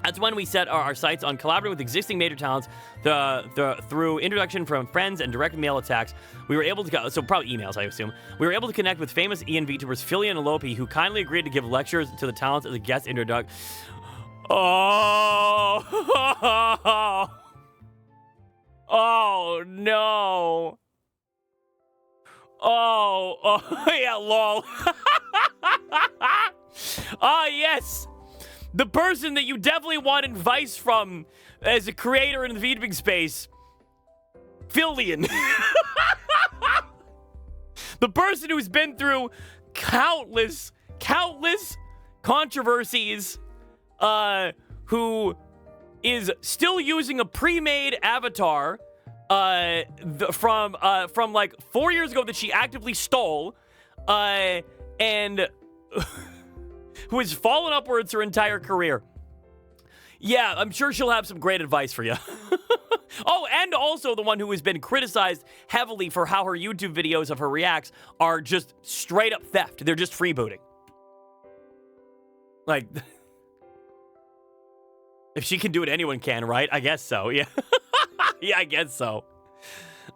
That's when we set our sights on collaborating with existing major talents through introduction from friends and direct mail attacks. We were able to, so probably emails, I assume. We were able to connect with famous Vtubers Philly and Lopi, who kindly agreed to give lectures to the talents as a guest introduction. Oh, oh no. Oh, yeah, lol. Ah, yes. The person that you definitely want advice from as a creator in the Vtubing space. Fillion. The person who's been through countless controversies, who is still using a pre-made avatar from like 4 years ago that she actively stole, and who has fallen upwards her entire career. Yeah, I'm sure she'll have some great advice for you. Oh, and also the one who has been criticized heavily for how her YouTube videos of her reacts are just straight up theft. They're just freebooting. Like, if she can do it, anyone can, right? I guess so, yeah. Yeah, I guess so.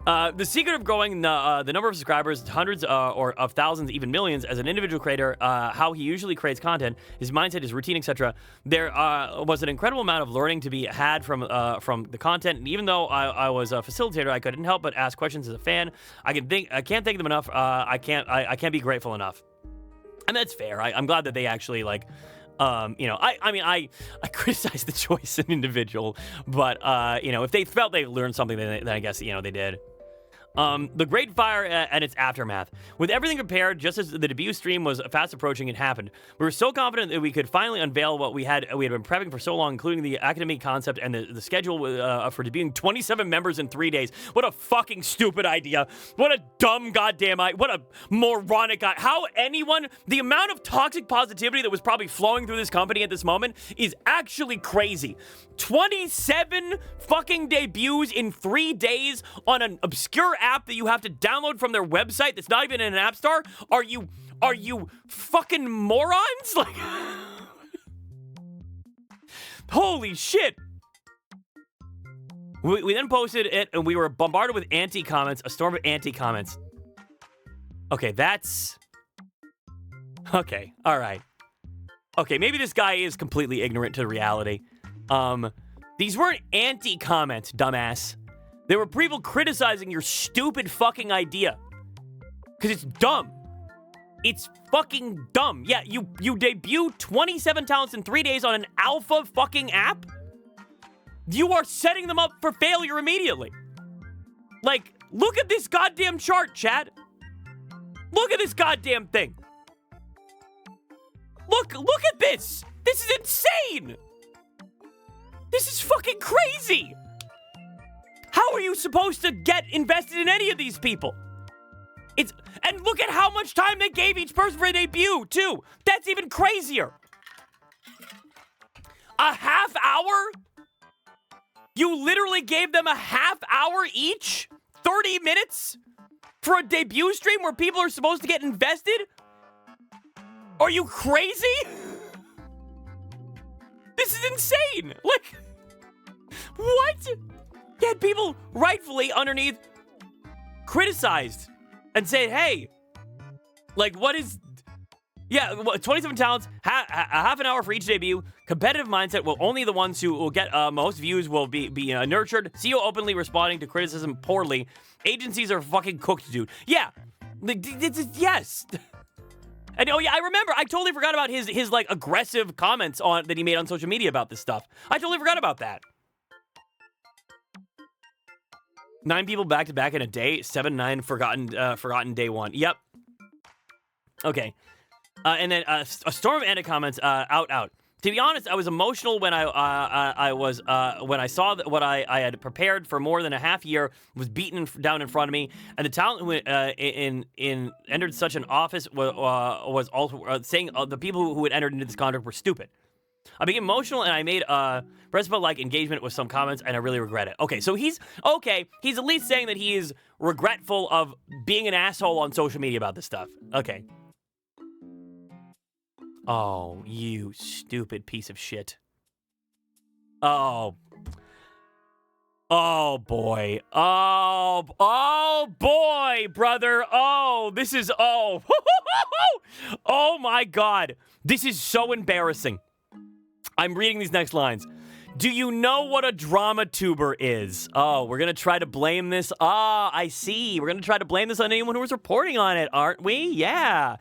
The secret of growing the number of subscribers to hundreds or of thousands, even millions, as an individual creator, how he usually creates content, his mindset, his routine, etc. There was an incredible amount of learning to be had from the content. And even though I was a facilitator, I couldn't help but ask questions as a fan. I can't thank them enough. I can't be grateful enough. And that's fair. I'm glad that they actually like. I criticize the choice of an individual, but if they felt they learned something, then I guess they did. The Great Fire and its aftermath. With everything prepared, just as the debut stream was fast approaching, it happened. We were so confident that we could finally unveil what we had been prepping for so long, including the academy concept and the schedule for debuting 27 members in 3 days. What a fucking stupid idea. What a dumb goddamn idea. What a moronic idea. The amount of toxic positivity that was probably flowing through this company at this moment is actually crazy. 27 fucking debuts in 3 days on an obscure app that you have to download from their website that's not even in an app store? Are you fucking morons? Like, holy shit. We then posted it and we were bombarded with anti-comments, a storm of anti-comments. Okay, that's... Okay, alright. Okay, maybe this guy is completely ignorant to reality. These weren't anti-comments, dumbass. They were people criticizing your stupid fucking idea. Because it's dumb. It's fucking dumb. Yeah, you debut 27 talents in 3 days on an alpha fucking app? You are setting them up for failure immediately. Like, look at this goddamn chart, Chad. Look at this goddamn thing. Look at this. This is insane. This is fucking crazy. How are you supposed to get invested in any of these people? And look at how much time they gave each person for a debut, too. That's even crazier. A half hour? You literally gave them a half hour each? 30 minutes? For a debut stream where people are supposed to get invested? Are you crazy? This is insane. Like, what? Yet people rightfully underneath criticized and said, hey, like, what is... Yeah, 27 talents, half an hour for each debut. Competitive mindset. Well, only the ones who will get most views will be nurtured. CEO openly responding to criticism poorly. Agencies are fucking cooked, dude. Yeah. Yes. And oh yeah, I remember. I totally forgot about his like aggressive comments that he made on social media about this stuff. I totally forgot about that. 9 people back to back in a day. 7-9 forgotten day one. Yep. Okay. And then a storm of anti-comments. Out. To be honest, I was emotional when when I saw that what I had prepared for more than a half year was beaten down in front of me, and the talent who entered such an office was also saying the people who had entered into this contract were stupid. I became emotional, and I made Respa-like engagement with some comments, and I really regret it. Okay, so he's at least saying that he is regretful of being an asshole on social media about this stuff. Okay. Oh, you stupid piece of shit. Oh. Oh, boy. Oh, boy, brother. Oh, this is... Oh. Oh, my God. This is so embarrassing. I'm reading these next lines. Do you know what a drama tuber is? Oh, we're going to try to blame this. Ah, I see. We're going to try to blame this on anyone who was reporting on it, aren't we? Yeah.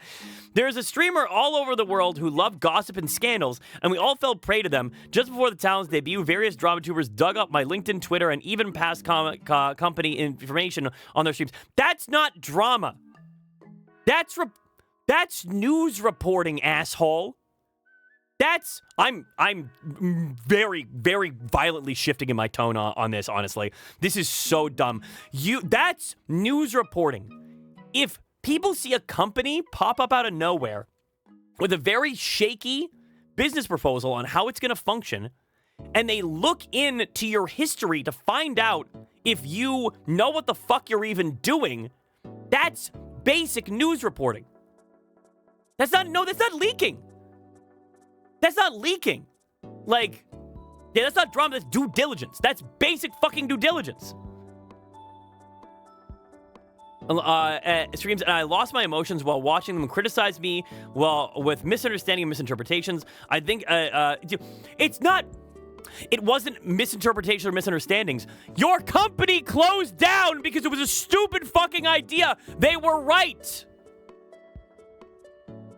There's a streamer all over the world who loved gossip and scandals, and we all fell prey to them. Just before the talent's debut, various drama tubers dug up my LinkedIn, Twitter, and even passed company information on their streams. That's not drama. That's news reporting, asshole. I'm very, very violently shifting in my tone on this, honestly. This is so dumb. That's news reporting. If People see a company pop up out of nowhere with a very shaky business proposal on how it's going to function, and they look into your history to find out if you know what the fuck you're even doing. That's basic news reporting. That's not leaking. That's not leaking. Like, yeah, that's not drama, that's due diligence. That's basic fucking due diligence. Streams, and I lost my emotions while watching them criticize me with misunderstanding and misinterpretations. I think it wasn't misinterpretation or misunderstandings. Your company closed down because it was a stupid fucking idea. They were right.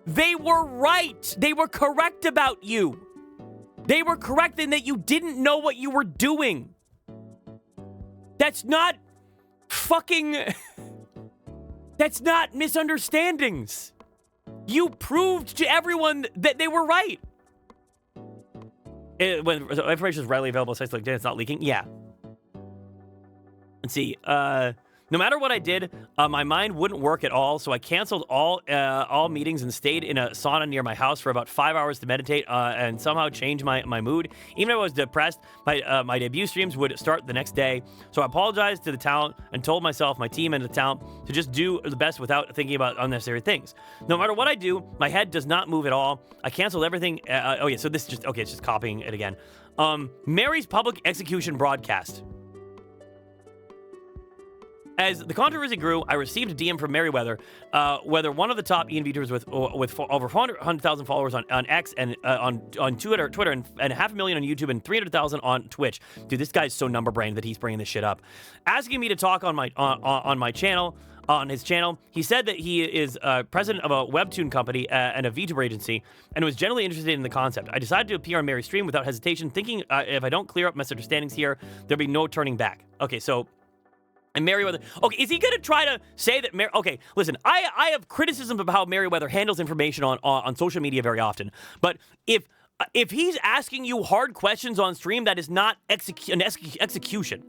They were right. They were correct about you. They were correct in that you didn't know what you were doing. That's not fucking... That's not misunderstandings. You proved to everyone that they were right. When information is readily available, sites like it's not leaking. Yeah. Let's see. No matter what I did, my mind wouldn't work at all, so I canceled all meetings and stayed in a sauna near my house for about 5 hours to meditate and somehow change my mood. Even if I was depressed, my debut streams would start the next day. So I apologized to the talent and told myself, my team, and the talent to just do the best without thinking about unnecessary things. No matter what I do, my head does not move at all. I canceled everything. So this is just, okay, it's just copying it again. Mary's public execution broadcast. As the controversy grew, I received a DM from Merriweather, whether one of the top Vtubers with over 400,000 followers on X and on Twitter and 500,000 on YouTube and 300,000 on Twitch. Dude, this guy's so number brain that he's bringing this shit up. Asking me to talk on my channel. On his channel, he said that he is president of a webtoon company and a Vtuber agency, and was generally interested in the concept. I decided to appear on Mary's stream without hesitation, thinking if I don't clear up misunderstandings here, there'll be no turning back. Okay, so. And Merriweather, okay, is he going to try to say that, okay, listen, I have criticism of how Merriweather handles information on social media very often, but if he's asking you hard questions on stream, that is not an execution.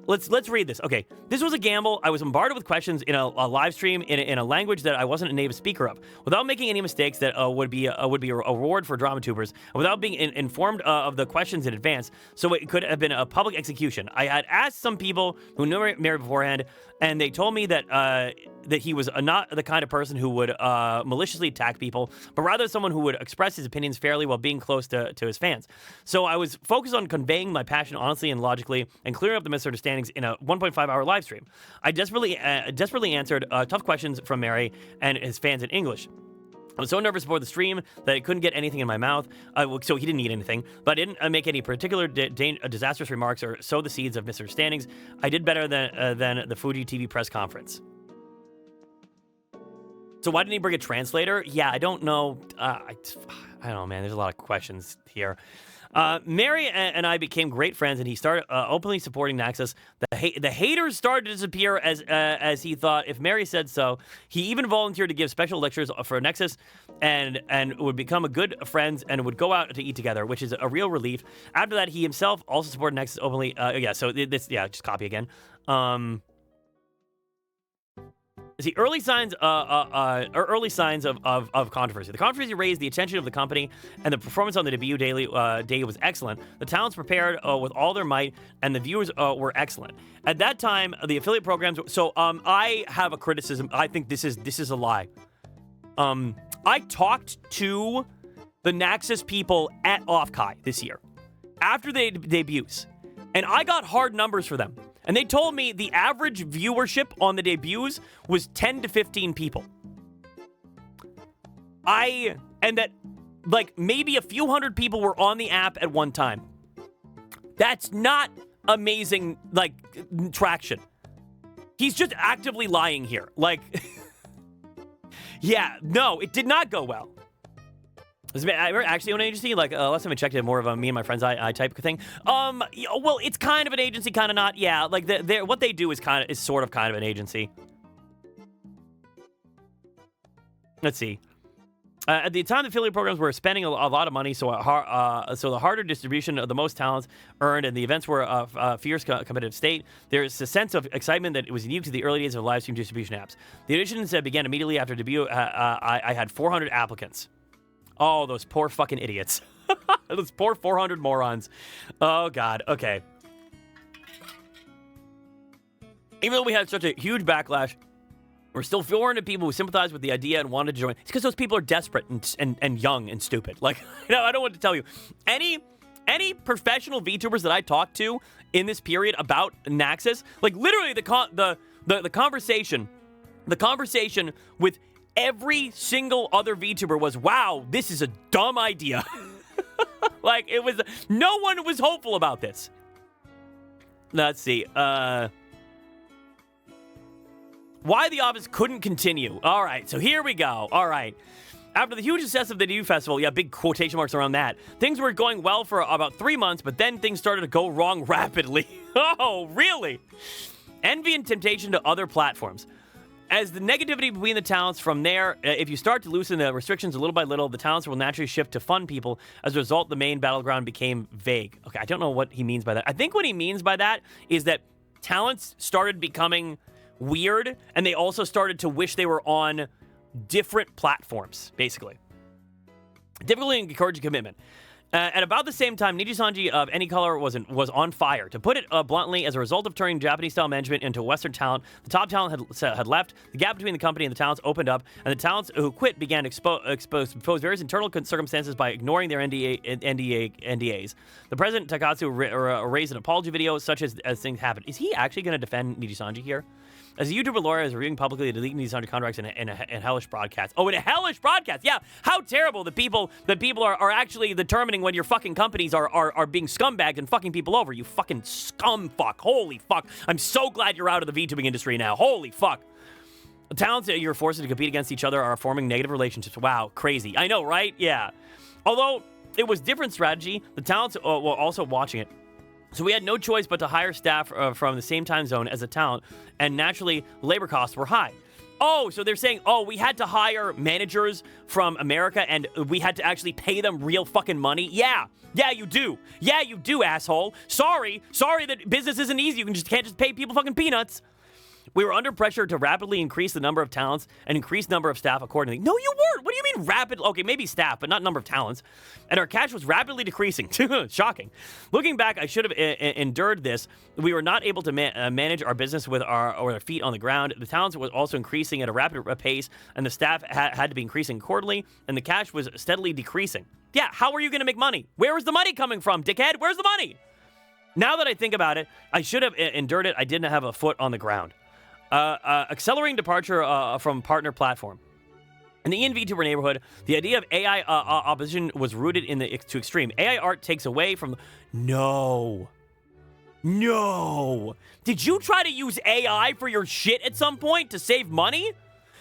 Let's read this. Okay, this was a gamble. I was bombarded with questions in a live stream in a language that I wasn't a native speaker of, without making any mistakes that would be a reward for drama tubers, and without being informed of the questions in advance. So it could have been a public execution. I had asked some people who knew Mary beforehand, and they told me that he was not the kind of person who would maliciously attack people, but rather someone who would express his opinions fairly while being close to his fans. So I was focused on conveying my passion honestly and logically, and clearing up the misunderstandings in a 1.5-hour live stream. I desperately answered tough questions from Mary and his fans in English. I was so nervous before the stream that I couldn't get anything in my mouth, so he didn't eat anything, but I didn't make any particular disastrous remarks or sow the seeds of misunderstandings. I did better than the Fuji TV press conference. So why didn't he bring a translator? Yeah, I don't know. I don't know, man. There's a lot of questions here. Mary and I became great friends, and he started openly supporting Nexas. The haters started to disappear as he thought if Mary said so. He even volunteered to give special lectures for Nexas, and would become a good friends and would go out to eat together, which is a real relief. After that, he himself also supported Nexas openly. Just copy again. See, early signs of controversy. The controversy raised the attention of the company, and the performance on the debut day was excellent. The talents prepared with all their might, and the viewers were excellent. At that time, the affiliate programs. So, I have a criticism. I think this is a lie. I talked to the Nexas people at Offkai this year after the debuts, and I got hard numbers for them. And they told me the average viewership on the debuts was 10 to 15 people. And that, like, maybe a few hundred people were on the app at one time. That's not amazing, like, traction. He's just actively lying here. Like, yeah, no, it did not go well. We're actually an agency. Like, last time I checked it, more of a me and my friends I type thing. Well, it's kind of an agency, kind of not. Yeah, like what they do is sort of an agency. Let's see. At the time, the affiliate programs were spending a lot of money, so the harder distribution of the most talents earned, and the events were a fierce competitive state. There's a sense of excitement that it was unique to the early days of live stream distribution apps. The auditions began immediately after debut. I had 400 applicants. Oh, those poor fucking idiots. Those poor 400 morons. Oh, God. Okay. Even though we had such a huge backlash, we're still 400 people who sympathize with the idea and wanted to join. It's because those people are desperate and young and stupid. Like, I don't want to tell you. Any professional VTubers that I talked to in this period about Nexas, like literally the conversation with every single other VTuber was, wow, this is a dumb idea. Like, it was, no one was hopeful about this. Let's see. Why the office couldn't continue. All right, so here we go. All right. After the huge success of the new festival, yeah, big quotation marks around that, things were going well for about 3 months, but then things started to go wrong rapidly. Oh, really? Envy and temptation to other platforms. As the negativity between the talents from there, if you start to loosen the restrictions little by little, the talents will naturally shift to fun people. As a result, the main battleground became vague. Okay, I don't know what he means by that. I think what he means by that is that talents started becoming weird, and they also started to wish they were on different platforms, basically. Difficulty and encouraging commitment. At about the same time, Nijisanji of Any Color was on fire. To put it bluntly, as a result of turning Japanese-style management into Western talent, the top talent had left, the gap between the company and the talents opened up, and the talents who quit began to expose various internal circumstances by ignoring their NDAs. The president, Takatsu, raised an apology video, such as things happened. Is he actually going to defend Nijisanji here? As a YouTuber lawyer is reviewing publicly the leaked Nijisanji contracts in a hellish broadcast. Oh, in a hellish broadcast. Yeah. How terrible that people are actually determining when your fucking companies are being scumbagged and fucking people over. You fucking scum fuck. Holy fuck. I'm so glad you're out of the Vtubing industry now. Holy fuck. The talents that you're forced to compete against each other are forming negative relationships. Wow. Crazy. I know, right? Yeah. Although it was different strategy, the talents were also watching it. So we had no choice but to hire staff from the same time zone as a talent, and naturally, labor costs were high. Oh, so they're saying, oh, we had to hire managers from America, and we had to actually pay them real fucking money? Yeah, you do. Yeah, you do, asshole. Sorry that business isn't easy. You can't just pay people fucking peanuts. We were under pressure to rapidly increase the number of talents and increase number of staff accordingly. No, you weren't. What do you mean rapid? Okay, maybe staff, but not number of talents. And our cash was rapidly decreasing. Shocking. Looking back, I should have endured this. We were not able to manage our business with our feet on the ground. The talents was also increasing at a rapid pace, and the staff had to be increasing accordingly, and the cash was steadily decreasing. Yeah, how are you going to make money? Where is the money coming from, dickhead? Where's the money? Now that I think about it, I should have endured it. I didn't have a foot on the ground. Accelerating departure from partner platform. In the VTuber neighborhood, the idea of AI opposition was rooted in to extreme. AI art takes away from... No. Did you try to use AI for your shit at some point to save money?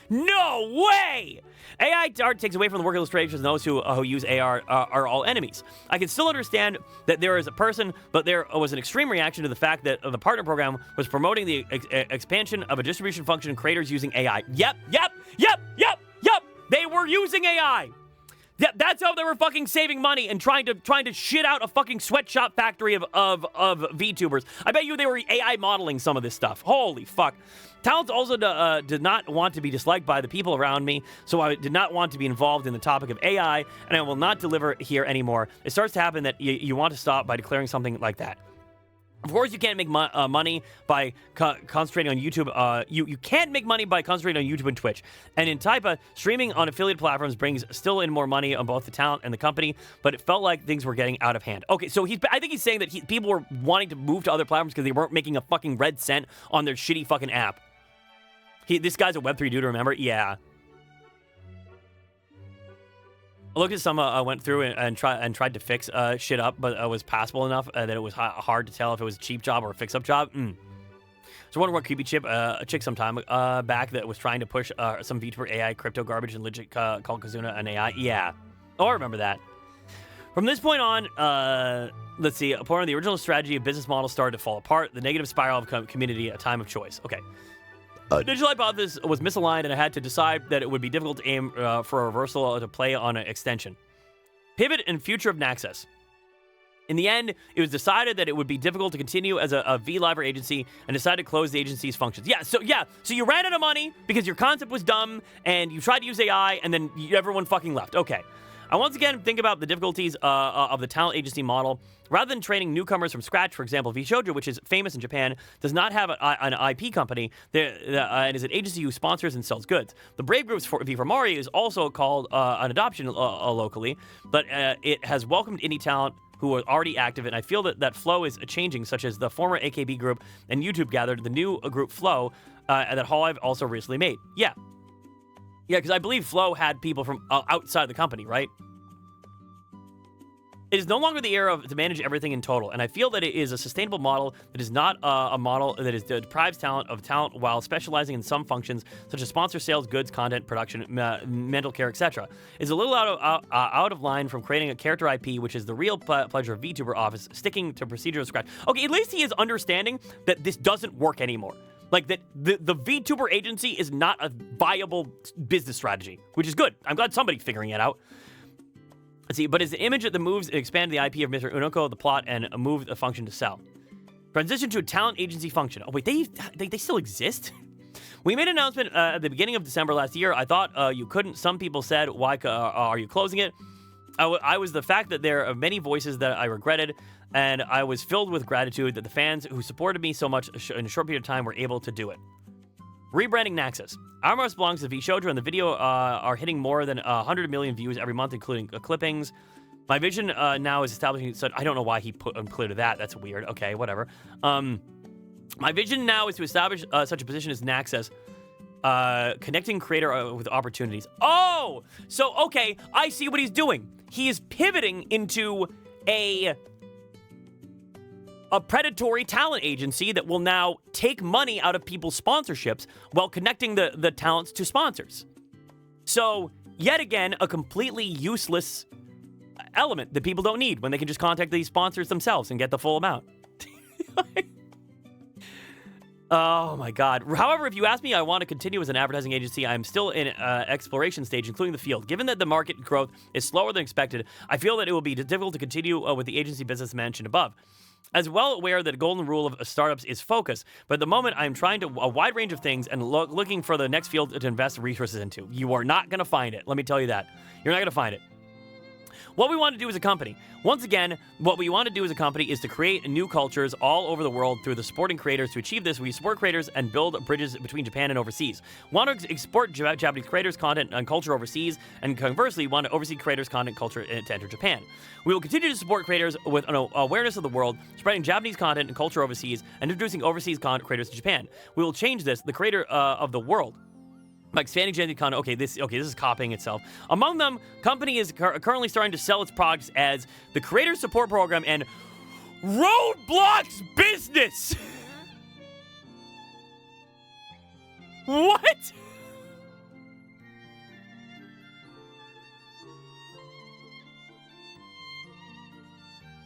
No way! AI art takes away from the work illustrations, and those who use AR are all enemies. I can still understand that there is a person, but there was an extreme reaction to the fact that the partner program was promoting the expansion of a distribution function in creators using AI. Yep. They were using AI. That's how they were fucking saving money and trying to shit out a fucking sweatshop factory of VTubers. I bet you they were AI modeling some of this stuff. Holy fuck. Talents also did not want to be disliked by the people around me, so I did not want to be involved in the topic of AI, and I will not deliver here anymore. It starts to happen that you want to stop by declaring something like that. Of course, you can't make money by concentrating on YouTube. You can't make money by concentrating on YouTube and Twitch. And in Taipa, streaming on affiliate platforms brings still in more money on both the talent and the company, but it felt like things were getting out of hand. Okay, so I think he's saying that people were wanting to move to other platforms because they weren't making a fucking red cent on their shitty fucking app. This guy's a Web3 dude, remember? Yeah. I looked at some, went through and tried to fix shit up, but it was passable enough that it was hard to tell if it was a cheap job or a fix-up job. So I wonder what creepy chick sometime back that was trying to push some VTuber AI crypto garbage and legit called Kazuna an AI. Yeah. Oh, I remember that. From this point on, let's see, upon the original strategy of business model started to fall apart. The negative spiral of community, a time of choice. Okay. Digital hypothesis was misaligned, and I had to decide that it would be difficult to aim for a reversal to play on an extension. Pivot and future of Nexas. In the end, it was decided that it would be difficult to continue as a vLiver agency and decided to close the agency's functions. So you ran out of money because your concept was dumb and you tried to use AI and then everyone fucking left. Okay. I once again think about the difficulties of the talent agency model. Rather than training newcomers from scratch, for example, Vtuber, which is famous in Japan, does not have an IP company and is an agency who sponsors and sells goods. The Brave Group's V for Mari is also called an adoption locally, but it has welcomed indie talent who are already active, and I feel that flow is changing, such as the former AKB group and YouTube gathered the new group Flow that Hall I've also recently made. Yeah, because I believe Flow had people from outside the company, right? It is no longer the era to manage everything in total, and I feel that it is a sustainable model that is not a model that deprives talent of talent while specializing in some functions such as sponsor sales, goods, content, production, mental care, etc. It's a little out of line from creating a character IP, which is the real pleasure of VTuber office, sticking to procedural scratch. Okay, at least he is understanding that this doesn't work anymore. Like, that the VTuber agency is not a viable business strategy, which is good. I'm glad somebody's figuring it out. Let's see, but is the image that moves and expand the IP of Mr. Unoko, the plot, and move the function to sell. Transition to a talent agency function. Oh, wait, they still exist? We made an announcement at the beginning of December last year. I thought you couldn't. Some people said, why are you closing it? I was the fact that there are many voices that I regretted, and I was filled with gratitude that the fans who supported me so much in a short period of time were able to do it. Rebranding Nexus. Armos belongs to Vtuber, and the video are hitting more than 100 million views every month, including clippings. My vision now is establishing... So I don't know why he included that. That's weird. Okay, whatever. My vision now is to establish such a position as Nexus, connecting creator with opportunities. Oh! So, okay, I see what he's doing. He is pivoting into a predatory talent agency that will now take money out of people's sponsorships while connecting the talents to sponsors. So, yet again, a completely useless element that people don't need when they can just contact these sponsors themselves and get the full amount. Oh my God. However, if you ask me, I want to continue as an advertising agency. I'm still in exploration stage, including the field. Given that the market growth is slower than expected, I feel that it will be difficult to continue with the agency business mentioned above. As well aware that the golden rule of startups is focus, but at the moment I'm trying to a wide range of things and looking for the next field to invest resources into. You are not going to find it. Let me tell you that. You're not going to find it. What we want to do as a company. Once again, what we want to do as a company is to create new cultures all over the world through the supporting creators. To achieve this, we support creators and build bridges between Japan and overseas. Want to export Japanese creators' content and culture overseas, and conversely, want to oversee creators' content culture to enter Japan. We will continue to support creators with an awareness of the world, spreading Japanese content and culture overseas, and introducing overseas content creators to Japan. We will change this, the creator of the world, by expanding genetic content. Okay, this is copying itself. Among them, company is currently starting to sell its products as the Creator Support Program and Roadblocks Business. What?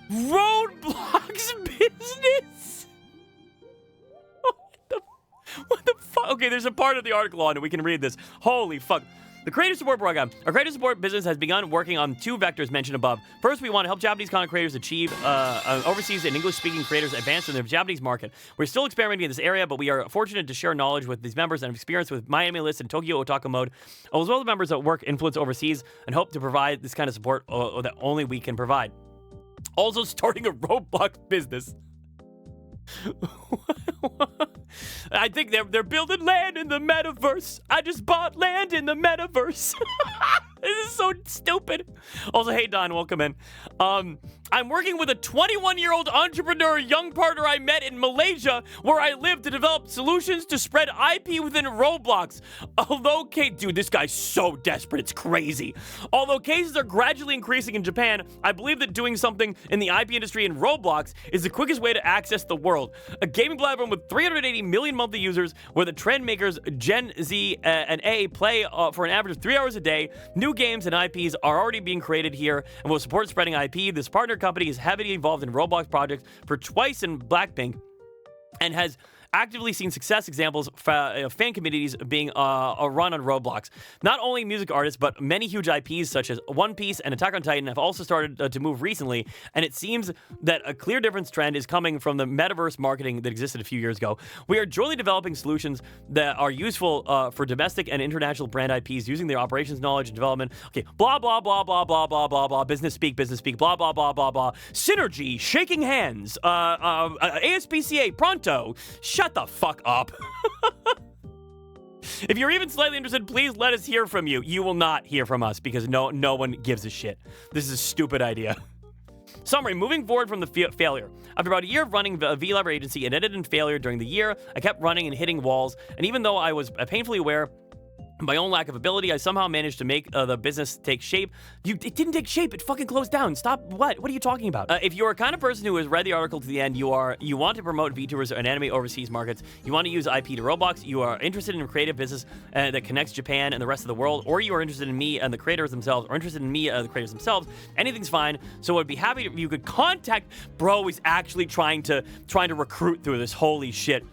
Roadblocks Business? What the fuck? Okay, there's a part of the article on it. We can read this. Holy fuck. The Creator Support Program. Our Creator Support business has begun working on two vectors mentioned above. First, we want to help Japanese content creators achieve overseas and English-speaking creators advance in the Japanese market. We're still experimenting in this area, but we are fortunate to share knowledge with these members and have experience with Miami List and Tokyo Otaku Mode, as well as members that work influence overseas and hope to provide this kind of support that only we can provide. Also starting a Roblox business. I think they're building land in the metaverse. I just bought land in the metaverse. This is so stupid. Also, hey Don, welcome in. I'm working with a 21-year-old entrepreneur, young partner I met in Malaysia, where I live, to develop solutions to spread IP within Roblox. Dude, this guy's so desperate, it's crazy. Although cases are gradually increasing in Japan, I believe that doing something in the IP industry in Roblox is the quickest way to access the world. A gaming platform with 380 million monthly users, where the trend makers Gen Z and A play for an average of 3 hours a day. New games and IPs are already being created here and will support spreading IP. This partner company is heavily involved in Roblox projects for Twice and Blackpink, and has actively seen success examples fan communities being a run on Roblox. Not only music artists, but many huge IPs such as One Piece and Attack on Titan have also started to move recently, and it seems that a clear difference trend is coming from the metaverse marketing that existed a few years ago. We are jointly developing solutions that are useful for domestic and international brand IPs using their operations knowledge and development. Okay, blah, blah, blah, blah, blah, blah, blah, blah, business speak, blah, blah, blah, blah, blah. Synergy, shaking hands, ASPCA, pronto. Shut the fuck up. If you're even slightly interested, please let us hear from you. You will not hear from us because no one gives a shit. This is a stupid idea. Summary, moving forward from the failure. After about a year of running a Vtuber agency, it ended in failure during the year. I kept running and hitting walls, and even though I was painfully aware of my own lack of ability, I somehow managed to make the business take shape. It didn't take shape. It fucking closed down. Stop. What are you talking about? If you're a kind of person who has read the article to the end, you want to promote VTubers and anime overseas markets, you want to use IP to Roblox, you are interested in a creative business that connects Japan and the rest of the world, or you are interested in me and the creators themselves, or interested in me and the creators themselves, anything's fine. So I'd be happy if you could contact. Bro is actually trying to recruit through this. Holy shit.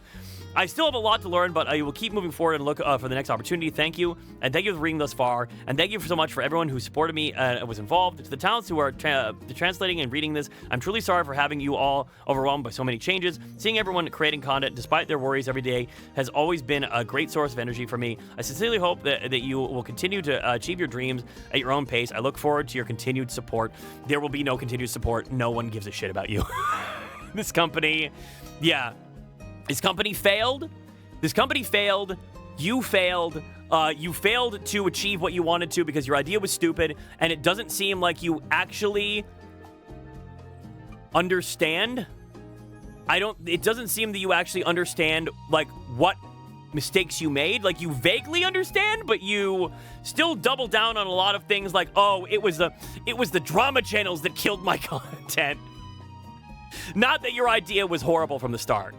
I still have a lot to learn, but I will keep moving forward and look for the next opportunity. Thank you, and thank you for reading thus far, and thank you so much for everyone who supported me and was involved. To the talents who are translating and reading this, I'm truly sorry for having you all overwhelmed by so many changes. Seeing everyone creating content despite their worries every day has always been a great source of energy for me. I sincerely hope that you will continue to achieve your dreams at your own pace. I look forward to your continued support. There will be no continued support. No one gives a shit about you. This company, yeah. This company failed. This company failed. You failed. You failed to achieve what you wanted to because your idea was stupid, and it doesn't seem like you actually understand. It doesn't seem that you actually understand, like, what mistakes you made. Like, you vaguely understand, but you still double down on a lot of things like, oh, it was the drama channels that killed my content. Not that your idea was horrible from the start.